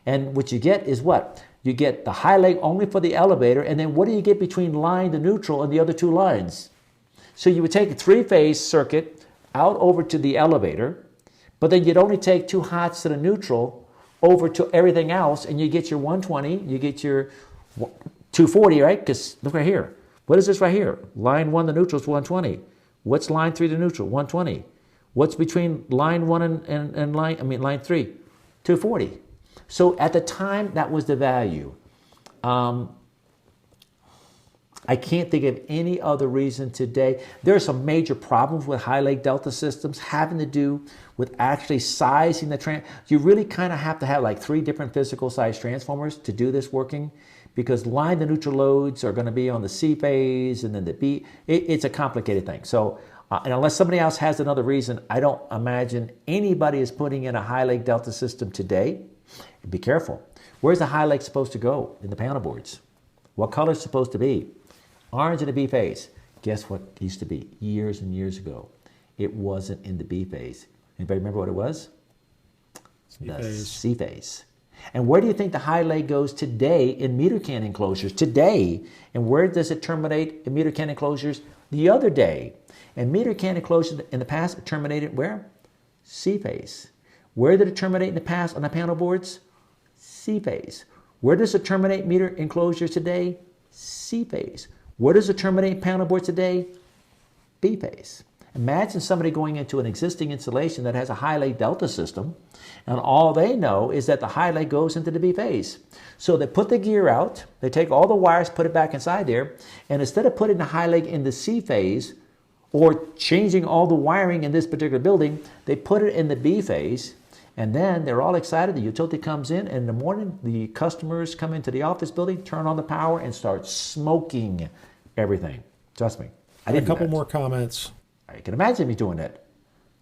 And what you get is what? You get the high leg only for the elevator, and then what do you get between line to neutral and the other two lines? So you would take a 3-phase circuit out over to the elevator, but then you'd only take 2 hots to the neutral over to everything else, and you get your 120, you get your 240, right? Because look right here. What is this right here? Line 1 to neutral is 120. What's line 3 to neutral? 120. What's between line 1 and line 3? 240. So at the time, that was the value. I can't think of any other reason today. There are some major problems with high leg Delta systems having to do with actually sizing the you really kind of have to have like 3 different physical size transformers to do this working, because line to neutral loads are going to be on the C phase and then the B. It's a complicated thing. So, and unless somebody else has another reason, I don't imagine anybody is putting in a high leg Delta system today. Be careful. Where's the high leg supposed to go in the panel boards? What color is supposed to be? Orange in the B phase. Guess what it used to be years and years ago? It wasn't in the B phase. Anybody remember what it was? The C phase. And where do you think the high leg goes today in meter can enclosures? Today. And where does it terminate in meter can enclosures? The other day. And meter can enclosures in the past terminated where? C phase. Where did it terminate in the past on the panel boards? C phase. Where does it terminate meter enclosures today? C phase. Where does it terminate panel boards today? B phase. Imagine somebody going into an existing installation that has a high leg Delta system, and all they know is that the high leg goes into the B phase. So they put the gear out, they take all the wires, put it back inside there, and instead of putting the high leg in the C phase or changing all the wiring in this particular building, they put it in the B phase, and then they're all excited. The utility comes in, and in the morning, the customers come into the office building, turn on the power, and start smoking everything. Trust me. I did a couple more comments. I can imagine me doing that.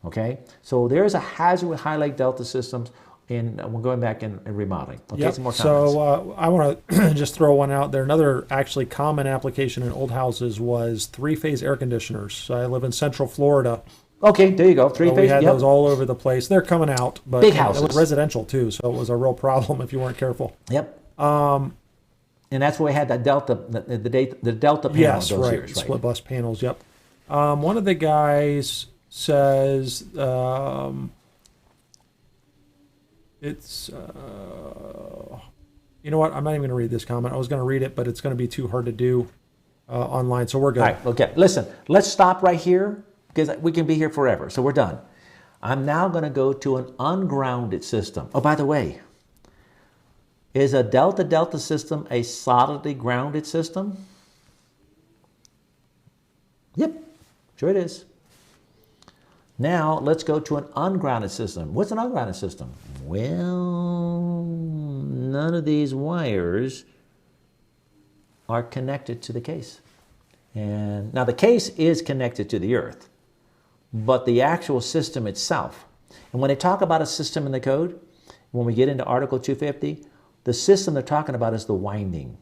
Okay? So there's a hazard with high leg Delta systems, and we're going back and remodeling. Okay, yep. Some more comments. So I want to just throw one out there. Another actually common application in old houses was 3-phase air conditioners. So I live in Central Florida. Okay, there you go. 3-phase. We had those all over the place. They're coming out, but big houses. It was residential too, so it was a real problem if you weren't careful. Yep. And that's where we had that Delta, the Delta panel. Yes, those right. Years, right. Split bus panels. Yep. One of the guys says it's. You know what? I'm not even going to read this comment. I was going to read it, but it's going to be too hard to do online, so we're good. All right. Okay. Listen. Let's stop right here, because we can be here forever. So we're done. I'm now going to go to an ungrounded system. Oh, by the way, is a Delta system a solidly grounded system? Yep. Sure it is. Now, let's go to an ungrounded system. What's an ungrounded system? Well, none of these wires are connected to the case. And now the case is connected to the earth, but the actual system itself. And when they talk about a system in the code, when we get into Article 250, the system they're talking about is the winding.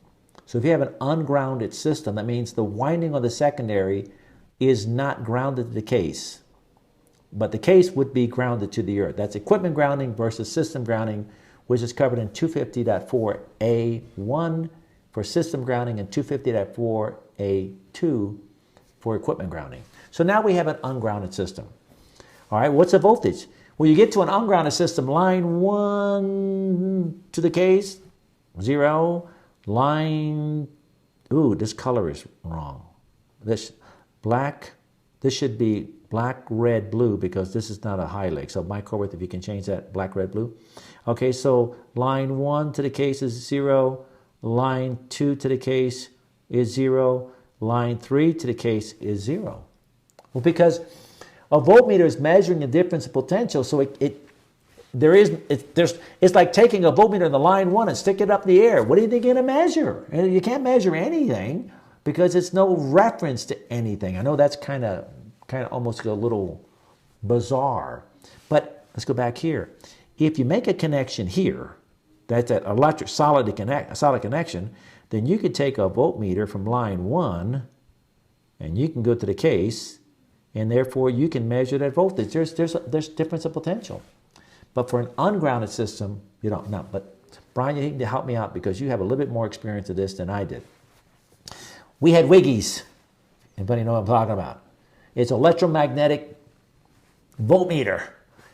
So if you have an ungrounded system, that means the winding of the secondary is not grounded to the case, but the case would be grounded to the earth. That's equipment grounding versus system grounding, which is covered in 250.4A1 for system grounding and 250.4A2 for equipment grounding. So now we have an ungrounded system. All right, what's a voltage? Well, you get to an ungrounded system, line 1 to the case, 0, line, this color is wrong. This should be black, red, blue, because this is not a high leg. So Mike Horwath, if you can change that, black, red, blue. Okay, so line 1 to the case is 0, line 2 to the case is 0, line 3 to the case is 0. Well, because a voltmeter is measuring the difference in potential, so it's like taking a voltmeter in the line 1 and stick it up in the air. What are they going to measure? You can't measure anything because it's no reference to anything. I know that's kind of almost a little bizarre, but let's go back here. If you make a connection here, that's an electric solid connection, then you could take a voltmeter from line 1 and you can go to the case, and therefore you can measure that voltage. There's difference of potential. But for an ungrounded system, you don't know. But Brian, you need to help me out because you have a little bit more experience of this than I did. We had Wiggies. Anybody know what I'm talking about? It's electromagnetic voltmeter.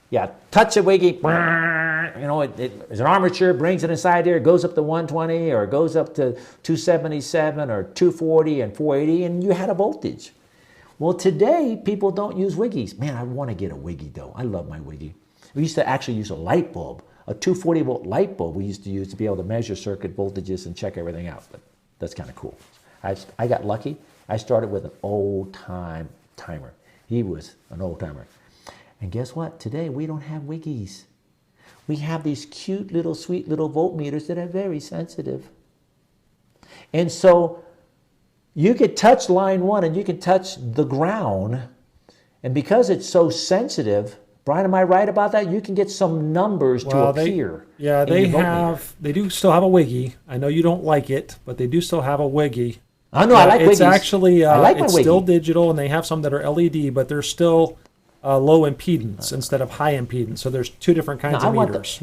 Yeah, touch a Wiggy, it's an armature, brings it inside there, it goes up to 120 or it goes up to 277 or 240 and 480, and you had a voltage. Well, today, people don't use Wiggies. Man, I want to get a Wiggy, though. I love my Wiggy. We used to actually use a light bulb, a 240-volt light bulb we used to use to be able to measure circuit voltages and check everything out. But that's kind of cool. I got lucky. I started with an old-time timer. He was an old-timer. And guess what? Today, we don't have Wiggies. We have these cute little, sweet little voltmeters that are very sensitive. And so you could touch line 1 and you can touch the ground. And because it's so sensitive, Brian, am I right about that? You can get some numbers to appear. They do still have a Wiggy. I know you don't like it, but they do still have a Wiggy. I know, I like Wiggies. It's actually, I like it's still digital, and they have some that are LED, but they're still low impedance instead of high impedance. So there's two different kinds of meters.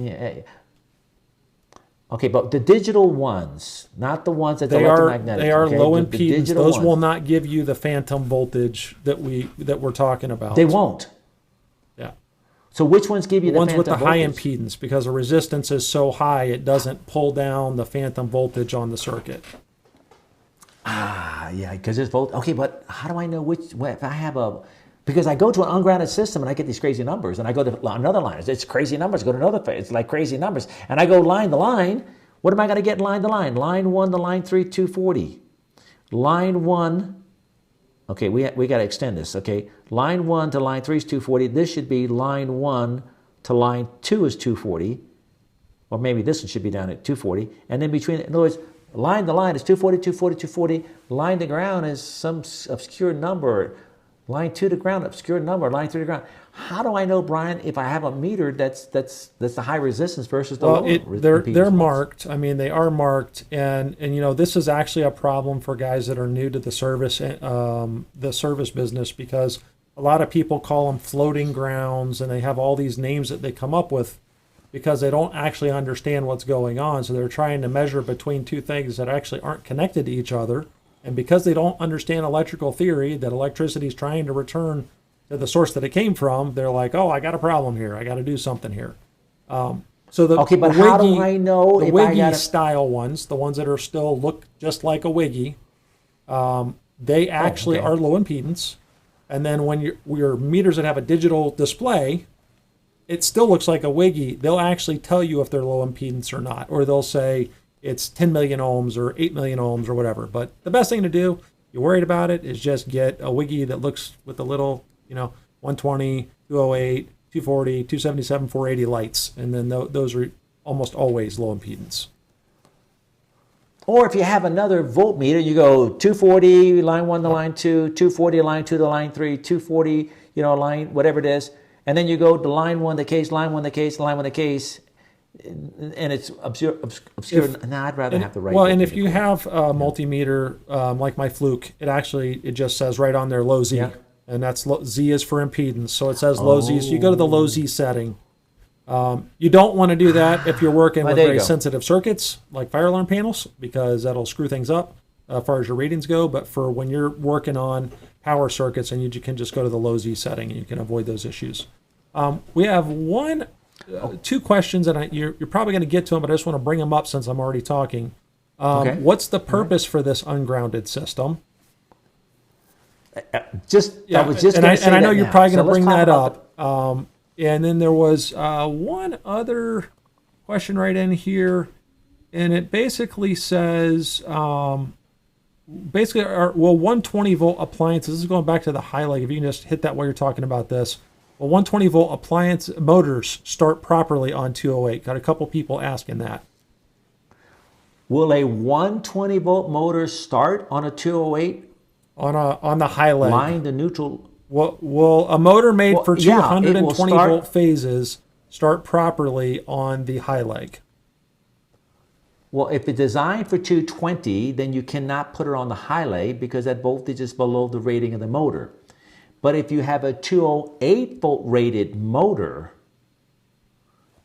Okay, but the digital ones, not the ones that's electromagnetic. They are low impedance. Those will not give you the phantom voltage that we're talking about. They won't. Yeah. So which ones give you the ones phantom with the voltage? high impedance, because the resistance is so high it doesn't pull down the phantom voltage on the circuit. Yeah, because there's volt. Okay, but how do I know if I have because I go to an ungrounded system and I get these crazy numbers, and I go to another line. It's crazy numbers. Go to another phase. It's like crazy numbers. And I go line to line. What am I going to get line to line? Line 1 to line 3, 240. Line 1. Okay, we got to extend this. Okay, line 1 to line 3 is 240. This should be line 1 to line 2 is 240. Or maybe this one should be down at 240. And then between, in other words, line to line is 240, 240, 240. Line to ground is some obscure number. Line 2 to ground, obscure number. Line 3 to ground. How do I know, Brian, if I have a meter that's the high resistance versus the low impedance? They're marked. I mean, they are marked, and this is actually a problem for guys that are new to the service business, because a lot of people call them floating grounds, and they have all these names that they come up with because they don't actually understand what's going on. So they're trying to measure between two things that actually aren't connected to each other. And because they don't understand electrical theory, that electricity is trying to return to the source that it came from, they're like, oh, I got a problem here. I got to do something here. How do I know the if Wiggy I got style ones, the ones that are still look just like a Wiggy, they actually are low impedance. And then when your meters that have a digital display, it still looks like a Wiggy. They'll actually tell you if they're low impedance or not, or they'll say it's 10 million ohms or 8 million ohms or whatever. But the best thing to do you're worried about it, is just get a wiggy that looks with the little, 120, 208, 240, 277, 480 lights. And then those are almost always low impedance. Or if you have another voltmeter, you go 240 line 1 to line 2, 240 line 2 to line 3, 240, line whatever it is, and then you go to line 1 the case, line 1 the case, line 1 the case, and it's obscure. I'd rather have the right. Well, and if you have a multimeter like my Fluke, it just says right on there low Z, and that's Z is for impedance, so it says low Z. So you go to the low Z setting. You don't want to do that if you're working with very sensitive circuits like fire alarm panels, because that'll screw things up as far as your ratings go. But for when you're working on power circuits, and you can just go to the low Z setting and you can avoid those issues. We have two questions, and you're probably going to get to them, but I just want to bring them up since I'm already talking. What's the purpose for this ungrounded system? I was just going to say and I know that you're now. probably going to So bring let's that talk up. And then there was one other question right in here, and it basically says, 120 volt appliances. This is going back to the highlight. If you can just hit that while you're talking about this. Well, 120 volt appliance motors start properly on 208. Got a couple people asking that. Will a 120 volt motor start on a 208? On the high leg. Line to neutral. Will a motor made for 220 volt phases start properly on the high leg? Well, if it's designed for 220, then you cannot put it on the high leg because that voltage is below the rating of the motor. But if you have a 208 volt rated motor,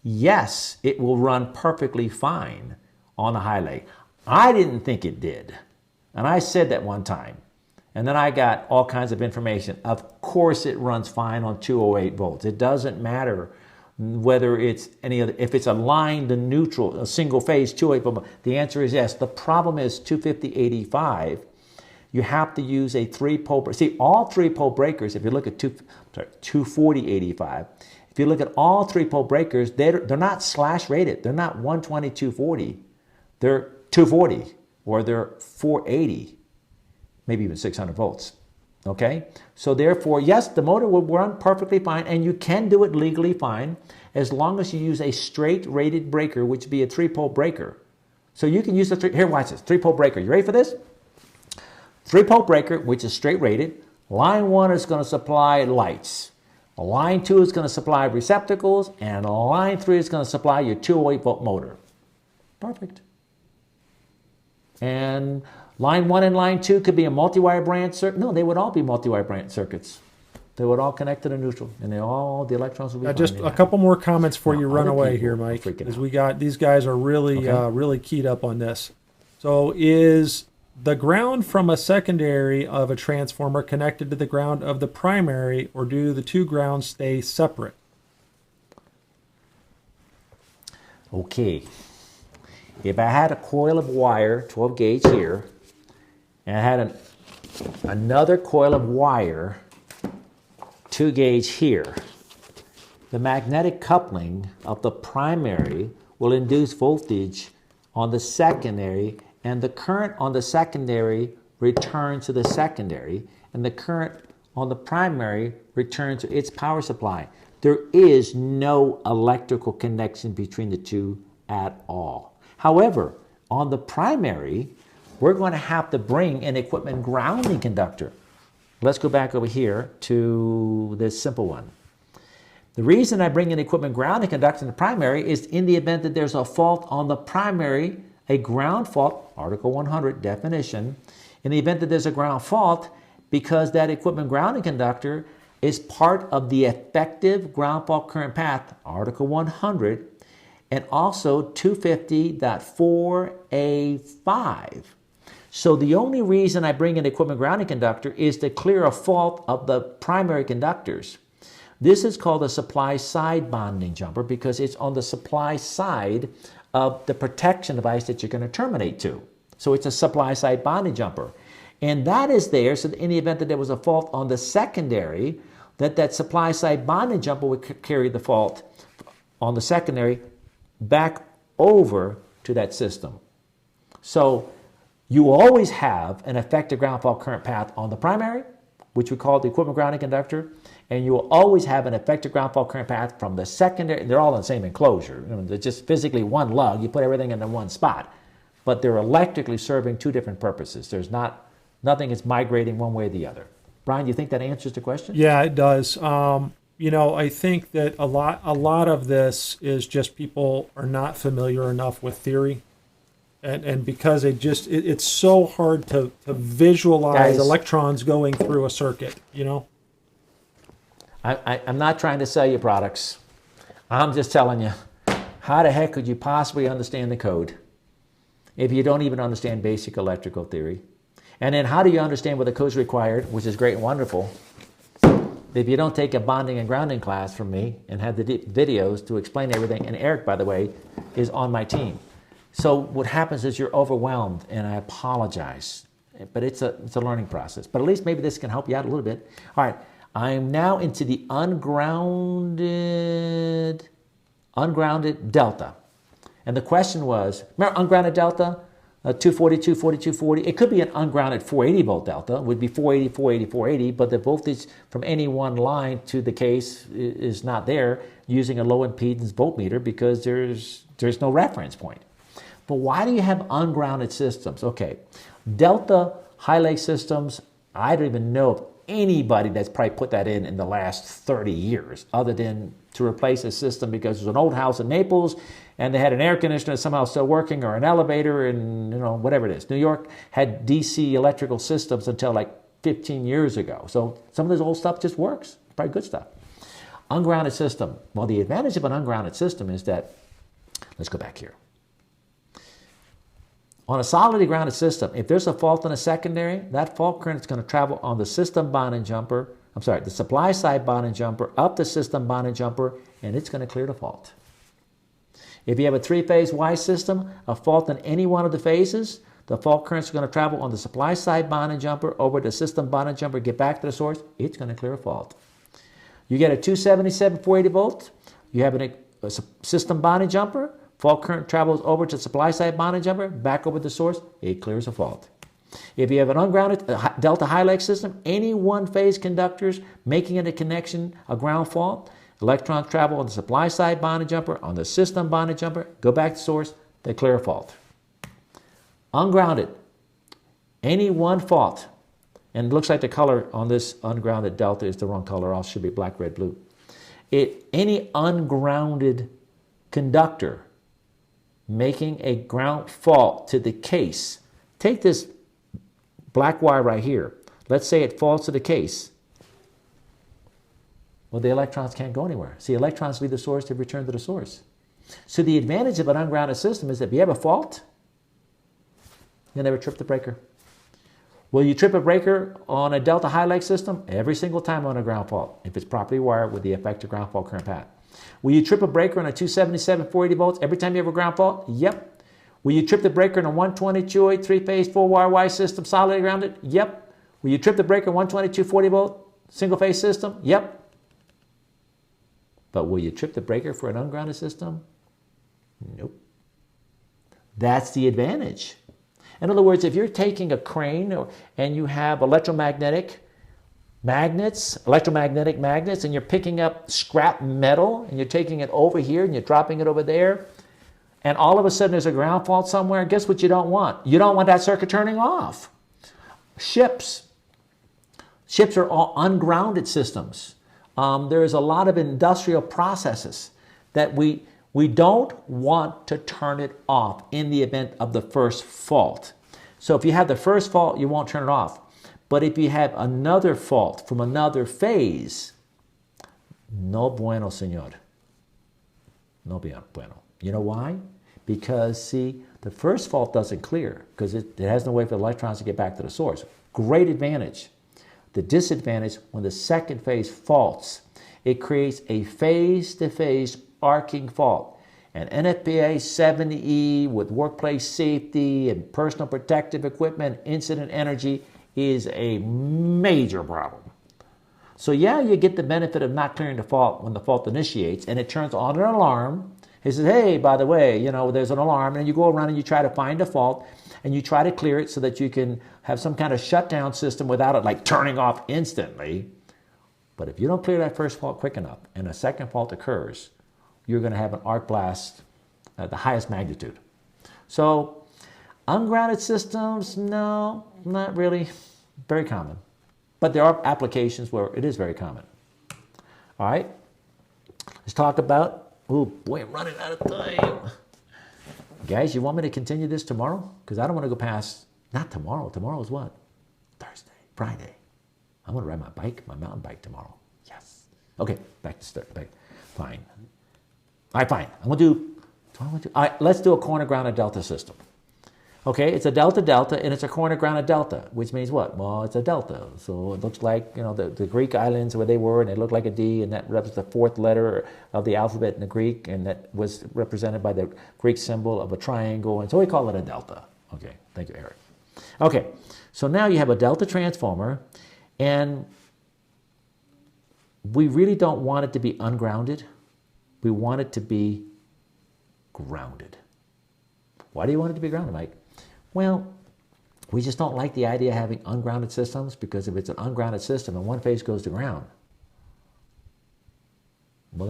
yes, it will run perfectly fine on the high leg. I didn't think it did. And I said that one time. And then I got all kinds of information. Of course it runs fine on 208 volts. It doesn't matter whether it's any other, if it's a line to neutral, a single phase 208 volt. The answer is yes. The problem is 250-85. You have to use a 3-pole. See, all 3-pole breakers, if you look at 240-85, if you look at all 3-pole breakers, they're not slash rated. They're not 120, 240. They're 240 or they're 480. Maybe even 600 volts, okay? So therefore, yes, the motor will run perfectly fine, and you can do it legally fine as long as you use a straight rated breaker, which would be a 3-pole breaker. So you can use here, watch this, 3-pole breaker. You ready for this? 3-pole breaker, which is straight rated. Line 1 is going to supply lights. Line 2 is going to supply receptacles, and line 3 is going to supply your 208 volt motor. Perfect. And line 1 and line 2 could be a multi-wire branch circuit. No, they would all be multi-wire branch circuits. They would all connect to the neutral, and the electrons would be just a couple more comments before you run away here, Mike, because these guys are really really keyed up on this. So is the ground from a secondary of a transformer connected to the ground of the primary, or do the two grounds stay separate? Okay. If I had a coil of wire, 12 gauge here, and I had another coil of wire, 2 gauge here, the magnetic coupling of the primary will induce voltage on the secondary, and the current on the secondary returns to the secondary, and the current on the primary returns to its power supply. There is no electrical connection between the two at all. However, on the primary, we're going to have to bring an equipment grounding conductor. Let's go back over here to this simple one. The reason I bring an equipment grounding conductor in the primary is in the event that there's a fault on the primary, a ground fault, Article 100 definition, in the event that there's a ground fault, because that equipment grounding conductor is part of the effective ground fault current path, Article 100, and also 250.4A5. So the only reason I bring an equipment grounding conductor is to clear a fault of the primary conductors. This is called a supply side bonding jumper because it's on the supply side of the protection device that you're going to terminate to. So it's a supply side bonding jumper. And that is there so that in the event that there was a fault on the secondary, that supply side bonding jumper would carry the fault on the secondary back over to that system. So You always have an effective ground fault current path on the primary, which we call the equipment grounding conductor, and you will always have an effective ground fault current path from the secondary. They're all in the same enclosure. They're just physically one lug. You put everything into one spot, but they're electrically serving two different purposes. There's nothing is migrating one way or the other. Brian, do you think that answers the question? Yeah, it does. I think that a lot of this is just people are not familiar enough with theory. And because it's so hard to visualize electrons going through a circuit, I'm not trying to sell you products. I'm just telling you, how the heck could you possibly understand the code if you don't even understand basic electrical theory? And then how do you understand what the code's required, which is great and wonderful, if you don't take a bonding and grounding class from me and have the videos to explain everything? And Eric, by the way, is on my team. So what happens is you're overwhelmed, and I apologize, but it's a learning process. But at least maybe this can help you out a little bit. All right, I'm now into the ungrounded delta. And the question was, remember ungrounded delta, 240, 240, 240. It could be an ungrounded 480 volt delta. It would be 480, 480, 480, but the voltage from any one line to the case is not there using a low impedance voltmeter because there's no reference point. But why do you have ungrounded systems? Okay, delta high-leg systems, I don't even know of anybody that's probably put that in the last 30 years, other than to replace a system because there's an old house in Naples and they had an air conditioner somehow still working, or an elevator, and whatever it is. New York had DC electrical systems until like 15 years ago. So some of this old stuff just works, probably good stuff. Ungrounded system. Well, the advantage of an ungrounded system is that, let's go back here. On a solidly grounded system, if there's a fault in a secondary, that fault current is going to travel on the system bonding jumper, the supply side bonding jumper, up the system bonding jumper, and it's going to clear the fault. If you have a three-phase Y system, a fault in any one of the phases, the fault current is going to travel on the supply side bonding jumper over the system bonding jumper, get back to the source, it's going to clear a fault. You get a 277 480 volt, you have a system bonding jumper, fault current travels over to supply side bonding jumper, back over the source, it clears a fault. If you have an ungrounded delta high-leg system, any one-phase conductors making it a connection, a ground fault, electrons travel on the supply side bonding jumper, on the system bonding jumper, go back to source, they clear a fault. Ungrounded, any one fault, and it looks like the color on this ungrounded delta is the wrong color, it should be black, red, blue. Any ungrounded conductor making a ground fault to the case. Take this black wire right here. Let's say it falls to the case. Well, the electrons can't go anywhere. See, electrons leave the source to return to the source. So the advantage of an ungrounded system is that if you have a fault, you'll never trip the breaker. Will you trip a breaker on a delta high-leg system? Every single time on a ground fault, if it's properly wired with the effective ground fault current path. Will you trip a breaker on a 277 480 volts every time you have a ground fault? Yep. Will you trip the breaker on a 120 208 three-phase 4-wire Y system solidly grounded? Yep. Will you trip the breaker on 120 240 volt single-phase system? Yep. But will you trip the breaker for an ungrounded system? Nope. That's the advantage. In other words, if you're taking a crane and you have electromagnetic magnets, and you're picking up scrap metal and you're taking it over here and you're dropping it over there, and all of a sudden there's a ground fault somewhere, guess what you don't want? You don't want that circuit turning off. Ships are all ungrounded systems. There's a lot of industrial processes that we don't want to turn it off in the event of the first fault. So if you have the first fault, you won't turn it off. But if you have another fault from another phase, no bueno, señor. No bueno. You know why? Because, see, the first fault doesn't clear because it has no way for the electrons to get back to the source. Great advantage. The disadvantage, when the second phase faults, it creates a phase-to-phase arcing fault. And NFPA 70E with workplace safety and personal protective equipment, incident energy, is a major problem. So yeah, you get the benefit of not clearing the fault when the fault initiates and it turns on an alarm. It says, hey, by the way, there's an alarm, and you go around and you try to find a fault. and you try to clear it so that you can have some kind of shutdown system without it like turning off instantly. But if you don't clear that first fault quick enough and a second fault occurs, you're going to have an arc blast at the highest magnitude. So ungrounded systems, no, not really very common. But there are applications where it is very common. All right, let's talk about, oh boy, I'm running out of time. Guys, you want me to continue this tomorrow? Because I don't want to go past, not tomorrow. Tomorrow is what? Thursday, Friday. I'm going to ride my bike, my mountain bike tomorrow. Yes. Okay, back to start. Back. Fine. All right, fine. I'm going to do, all right, let's do a corner grounded delta system. Okay, it's a delta, and it's a corner grounded delta, which means what? Well, it's a delta. So it looks like, the Greek islands where they were, and they look like a D, and that represents the fourth letter of the alphabet in the Greek, and that was represented by the Greek symbol of a triangle, and so we call it a delta. Okay, thank you, Eric. Okay, so now you have a delta transformer, and we really don't want it to be ungrounded. We want it to be grounded. Why do you want it to be grounded, Mike? Well, we just don't like the idea of having ungrounded systems, because if it's an ungrounded system and one phase goes to ground, well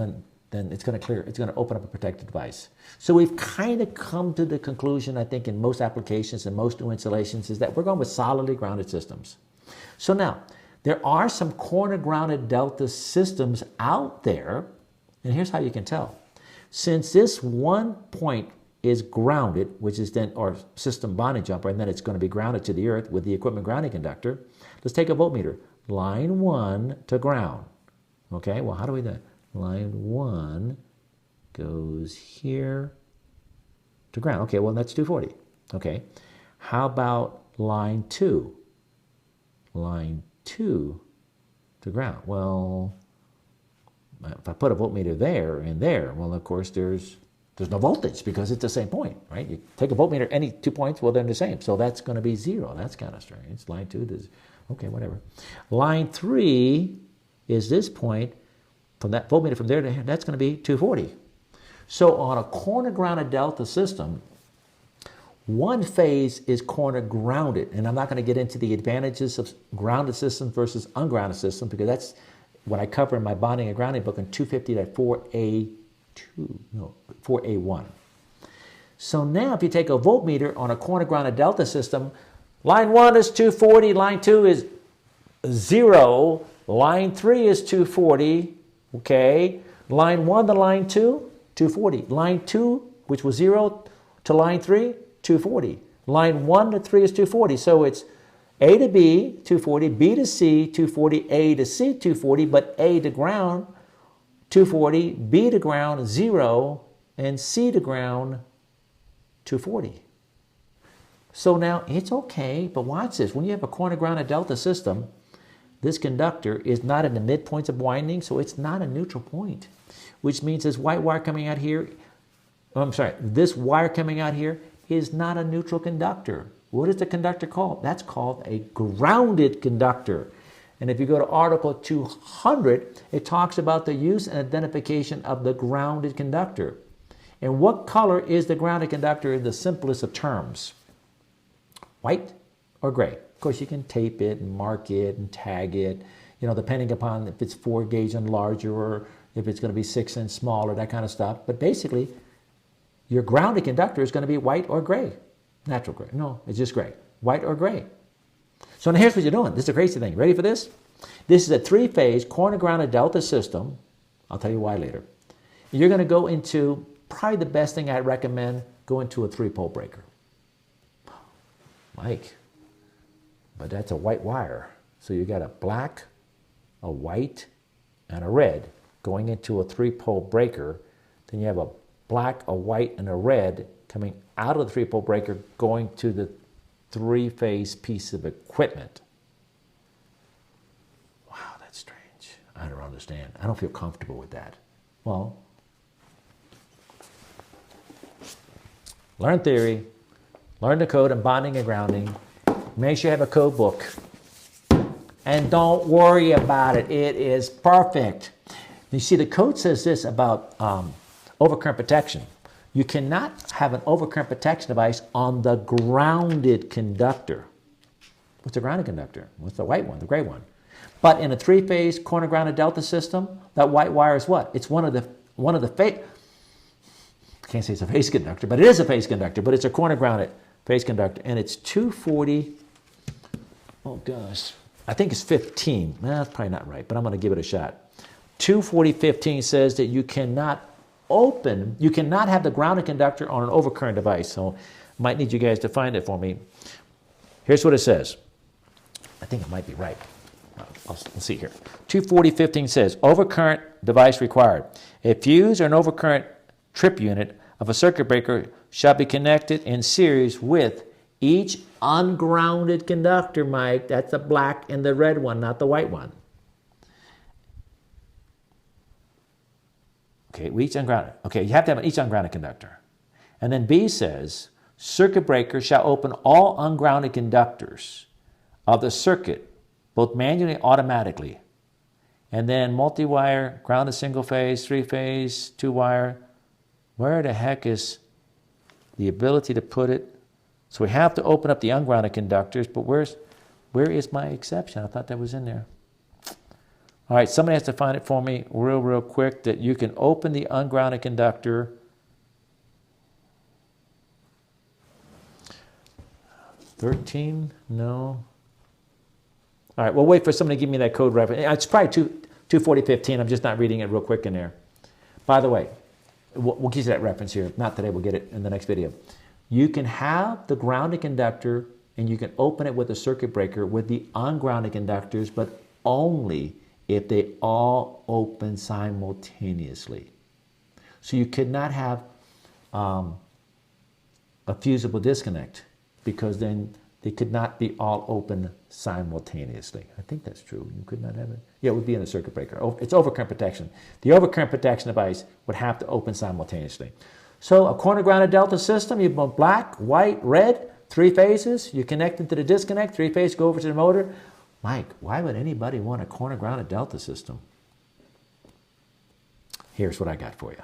then it's going to clear, it's going to open up a protected device. So we've kind of come to the conclusion, I think, in most applications and most new installations, is that we're going with solidly grounded systems. So now, there are some corner grounded delta systems out there, and here's how you can tell. Since this one point is grounded, which is then our system bonding jumper, and then it's going to be grounded to the earth with the equipment grounding conductor. Let's take a voltmeter. Line 1 to ground. Okay, well, how do we do that? Line 1 goes here to ground. Okay, well, that's 240. Okay, how about line 2? Line 2 to ground. Well, if I put a voltmeter there and there, well, of course, there's no voltage because it's the same point, right? You take a voltmeter, any 2 points, well, they're the same. So that's going to be 0. That's kind of strange. Line 2 is, okay, whatever. Line 3 is this point. From that voltmeter from there to here, that's going to be 240. So on a corner grounded delta system, one phase is corner grounded. And I'm not going to get into the advantages of grounded systems versus ungrounded systems, because that's what I cover in my bonding and grounding book in 250.4A2, no, 4A1. So now if you take a voltmeter on a corner grounded delta system, line 1 is 240, line 2 is 0, line 3 is 240, okay? Line 1 to line 2, 240. Line 2, which was 0, to line 3, 240. Line 1 to 3 is 240. So it's A to B, 240, B to C, 240, A to C, 240, but A to ground, 240, B to ground, 0, and C to ground, 240. So now it's okay, but watch this. When you have a corner grounded delta system, this conductor is not in the midpoints of winding, so it's not a neutral point, which means this white wire coming out here, this wire coming out here is not a neutral conductor. What is the conductor called? That's called a grounded conductor. And if you go to Article 200, it talks about the use and identification of the grounded conductor. And what color is the grounded conductor in the simplest of terms? White or gray? Of course, you can tape it and mark it and tag it, depending upon if it's 4 gauge and larger or if it's going to be 6 and smaller, that kind of stuff. But basically, your grounded conductor is going to be white or gray. Natural gray. No, it's just gray. White or gray. So now here's what you're doing. This is a crazy thing. Ready for this? This is a 3-phase corner grounded delta system. I'll tell you why later. You're going to go into, probably the best thing I'd recommend, go into a 3-pole breaker. Mike, but that's a white wire. So you got a black, a white, and a red going into a 3-pole breaker. Then you have a black, a white, and a red coming out of the 3-pole breaker going to the 3-phase piece of equipment. Wow, that's strange. I don't understand. I don't feel comfortable with that. Well, learn theory, learn the code and bonding and grounding. Make sure you have a code book. And don't worry about it. It is perfect. You see, the code says this about overcurrent protection. You cannot have an overcurrent protection device on the grounded conductor. What's a grounded conductor? What's the white one, the gray one? But in a three-phase corner grounded delta system, that white wire is what? It's one of the phase. I can't say it's a phase conductor, but it is a phase conductor. But it's a corner grounded phase conductor, and it's 240. Oh gosh, I think it's 15. That's probably not right, but I'm going to give it a shot. 240.15 says that you cannot have the grounded conductor on an overcurrent device. So I might need you guys to find it for me. Here's what it says. I think it might be right. Let's see here. 240.15 says, overcurrent device required. A fuse or an overcurrent trip unit of a circuit breaker shall be connected in series with each ungrounded conductor, Mike. That's the black and the red one, not the white one. Okay, each ungrounded. Okay, you have to have each ungrounded conductor. And then B says, circuit breaker shall open all ungrounded conductors of the circuit, both manually and automatically. And then multi-wire, grounded single phase, three-phase, two-wire. Where the heck is the ability to put it? So we have to open up the ungrounded conductors, but where is my exception? I thought that was in there. All right, somebody has to find it for me real quick, that you can open the ungrounded conductor. $13? No. All right, we'll wait for somebody to give me that code reference. It's probably 240.15. I'm just not reading it real quick in there. By the way, we'll give you that reference here. Not today, we'll get it in the next video. You can have the grounded conductor and you can open it with a circuit breaker with the ungrounded conductors, but only if they all open simultaneously. So you could not have a fusible disconnect, because then they could not be all open simultaneously. I think that's true. You could not have it. Yeah, it would be in a circuit breaker. It's overcurrent protection. The overcurrent protection device would have to open simultaneously. So a corner grounded delta system, you've got black, white, red, three phases. You connect into the disconnect, three phase go over to the motor. Mike, why would anybody want a corner grounded delta system? Here's what I got for you.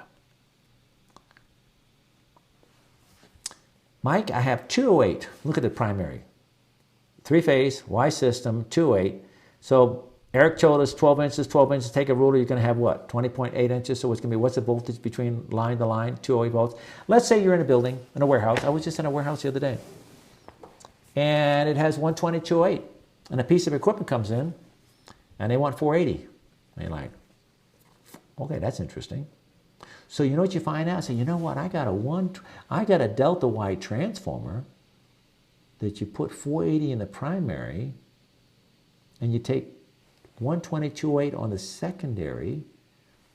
Mike, I have 208. Look at the primary. Three-phase, Y system, 208. So Eric told us 12 inches, 12 inches. Take a ruler, you're going to have what? 20.8 inches. So it's going to be, what's the voltage between line to line? 208 volts. Let's say you're in a building, in a warehouse. I was just in a warehouse the other day. And it has 120, 208. And a piece of equipment comes in, and they want 480. And you're like, okay, that's interesting. So you know what you find out? Say, you know what? I got a delta Y transformer that you put 480 in the primary, and you take 122.8 on the secondary.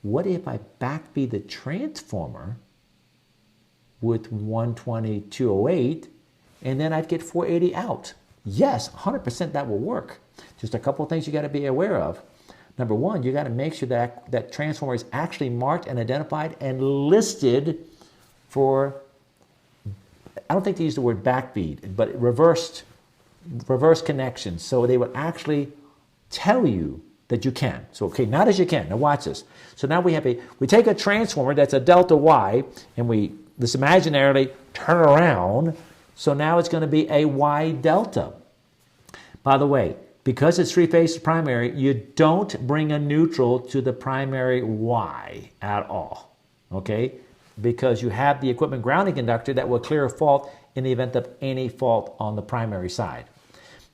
What if I backfeed the transformer with 122.08, and then I'd get 480 out? Yes, 100% that will work. Just a couple of things you got to be aware of. Number one, you got to make sure that that transformer is actually marked and identified and listed for, I don't think they use the word backfeed, but reverse connection. So they would actually tell you that you can. So, okay, not as you can. Now watch this. So now we take a transformer that's a delta Y, and we this imaginarily turn around. So now it's going to be a Y delta. By the way, because it's three-phase primary, you don't bring a neutral to the primary Y at all, okay? Because you have the equipment grounding conductor that will clear a fault in the event of any fault on the primary side.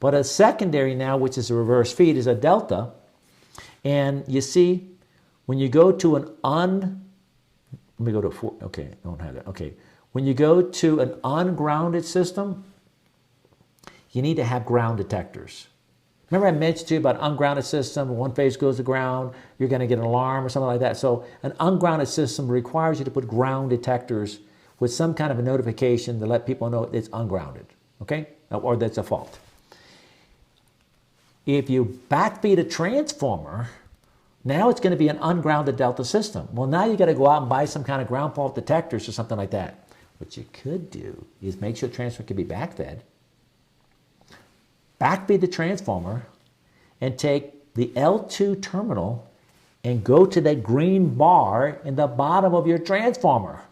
But a secondary now, which is a reverse feed, is a delta. And you see, when you go to let me go to 4, okay, I don't have that, okay. When you go to an ungrounded system, you need to have ground detectors. Remember I mentioned to you about ungrounded system, one phase goes to ground, you're going to get an alarm or something like that. So an ungrounded system requires you to put ground detectors with some kind of a notification to let people know it's ungrounded, okay? Or that's a fault. If you backfeed a transformer, now it's going to be an ungrounded delta system. Well, now you got to go out and buy some kind of ground fault detectors or something like that. What you could do is make sure the transformer can be backfed, backfeed the transformer, and take the L2 terminal and go to that green bar in the bottom of your transformer.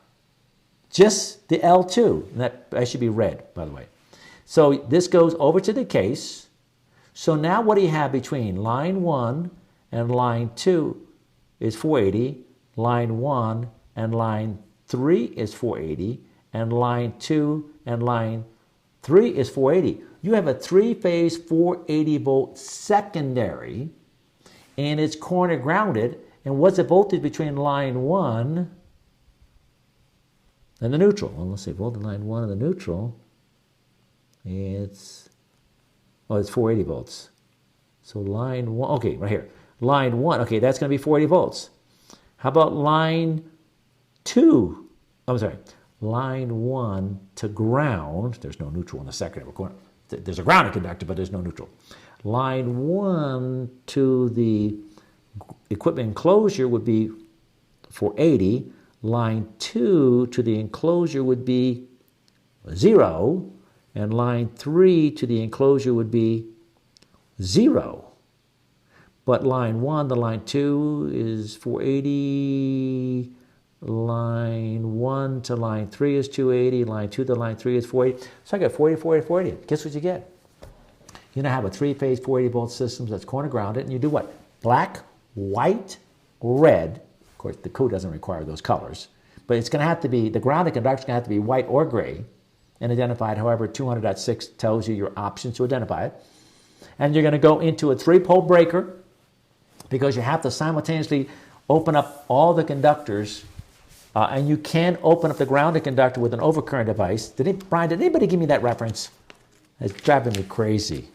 just the L2. And that should be red, by the way. So this goes over to the case. So now what do you have between line 1 and line 2 is 480. Line 1 and line 3 is 480. And line 2 and line 3 is 480. You have a 3-phase 480 volt secondary, and it's corner grounded. And what's the voltage between line 1 and the neutral? Well, let's see, voltage line 1 and the neutral. It's 480 volts. So line 1, okay, right here. Line 1, okay, that's going to be 480 volts. How about line 2? I'm sorry, line 1 to ground. There's no neutral in the secondary. There's a grounded conductor, but there's no neutral. Line 1 to the equipment enclosure would be 480. Line 2 to the enclosure would be 0. And line 3 to the enclosure would be 0. But line 1 to line 2 is 480. Line 1 to line 3 is 280. Line 2 to line 3 is 480. So I got 480, 480, 480. Guess what you get? You now have a 3-phase 480 volt system that's corner grounded, and you do what? Black, white, red. Of course, the code doesn't require those colors. But it's going to have to be, the grounded conductor is going to have to be white or gray, and identified however 200.6 tells you your options to identify it. And you're going to go into a 3-pole breaker because you have to simultaneously open up all the conductors, and you can open up the grounded conductor with an overcurrent device. Brian, did anybody give me that reference? It's driving me crazy.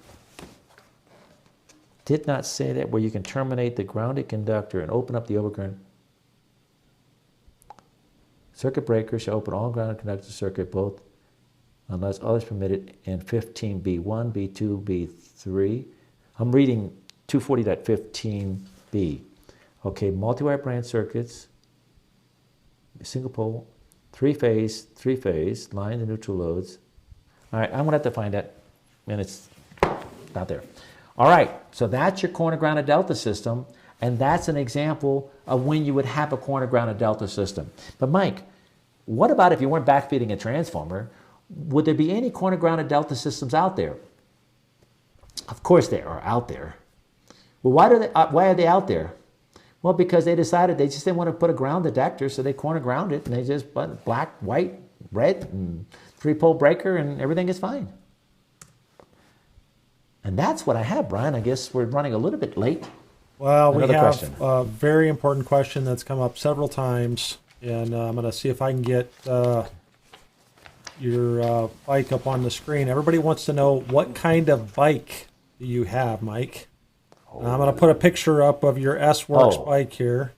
Did not say that, where you can terminate the grounded conductor and open up the overcurrent. Circuit breaker shall open all grounded conductor circuit, both unless others permitted in 15B1, B2, B3. I'm reading 240.15b. Okay, multi-wire branch circuits, single pole, 3-phase, line the neutral loads. All right, I'm going to have to find that, and it's not there. All right, so that's your corner grounded delta system, and that's an example of when you would have a corner grounded delta system. But Mike, what about if you weren't backfeeding a transformer? Would there be any corner grounded delta systems out there? Of course there are out there. Well, why are they out there? Well, because they decided they just didn't want to put a ground detector, so they corner ground it, and they just put black, white, red, and 3-pole breaker, and everything is fine. And that's what I have, Brian. I guess we're running a little bit late. Well, we have a very important question that's come up several times, and I'm going to see if I can get your bike up on the screen. Everybody wants to know, what kind of bike do you have, Mike? I'm going to put a picture up of your S-Works bike here.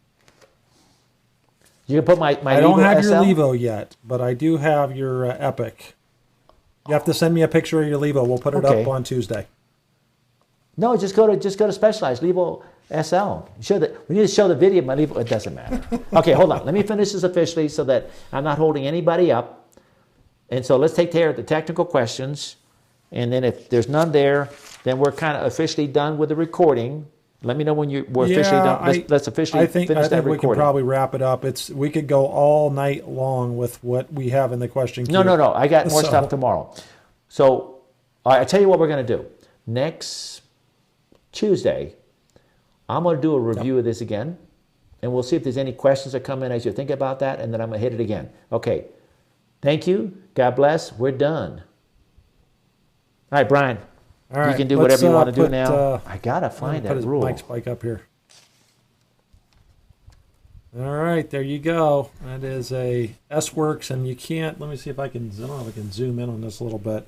You can put my I don't Levo have SL? your Levo yet, but I do have your Epic. You have to send me a picture of your Levo. We'll put it up on Tuesday. No, just go to Specialized Levo SL. We need to show the video of my Levo. It doesn't matter. Okay, hold on. Let me finish this officially so that I'm not holding anybody up. And so let's take care of the technical questions. And then if there's none there, then we're kind of officially done with the recording. Let me know when we're officially done. Let's officially finish that recording. We can probably wrap it up. We could go all night long with what we have in the question queue. No. I got more stuff tomorrow. So I tell you what we're going to do. Next Tuesday, I'm going to do a review of this again, and we'll see if there's any questions that come in as you think about that, and then I'm going to hit it again. Okay. Thank you. God bless. We're done. All right, Brian. All right, you can do whatever you want to do now. I got to find that rule. Mike's bike up here. All right, there you go. That is a S-Works, and you can't, let me see if I can, I don't know if I can zoom in on this a little bit.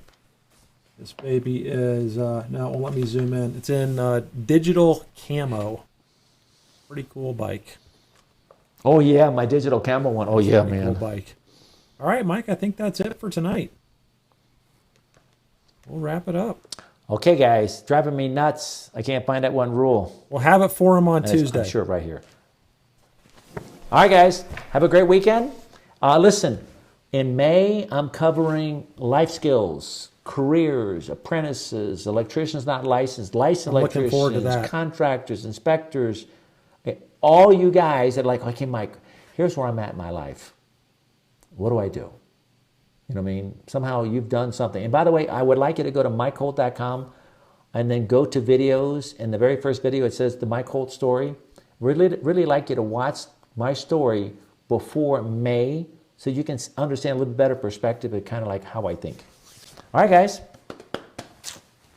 This baby is, no, it won't let me zoom in. It's in digital camo. Pretty cool bike. Oh, yeah, my digital camo one. Oh, yeah, man. Cool bike. All right, Mike, I think that's it for tonight. We'll wrap it up. Okay, guys, driving me nuts. I can't find that one rule. We'll have it for him on Tuesday. I'm sure right here. All right, guys, have a great weekend. Listen, in May, I'm covering life skills, careers, apprentices, electricians not licensed, licensed electricians, contractors, inspectors, all you guys that are like, okay, Mike, here's where I'm at in my life. what do I do? You know what I mean? Somehow you've done something. And by the way, I would like you to go to MikeHolt.com and then go to videos. In the very first video, it says the Mike Holt story. Really like you to watch my story before May so you can understand a little better perspective of kind of like how I think. All right, guys.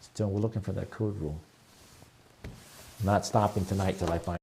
Still, we're looking for that code rule. I'm not stopping tonight till I find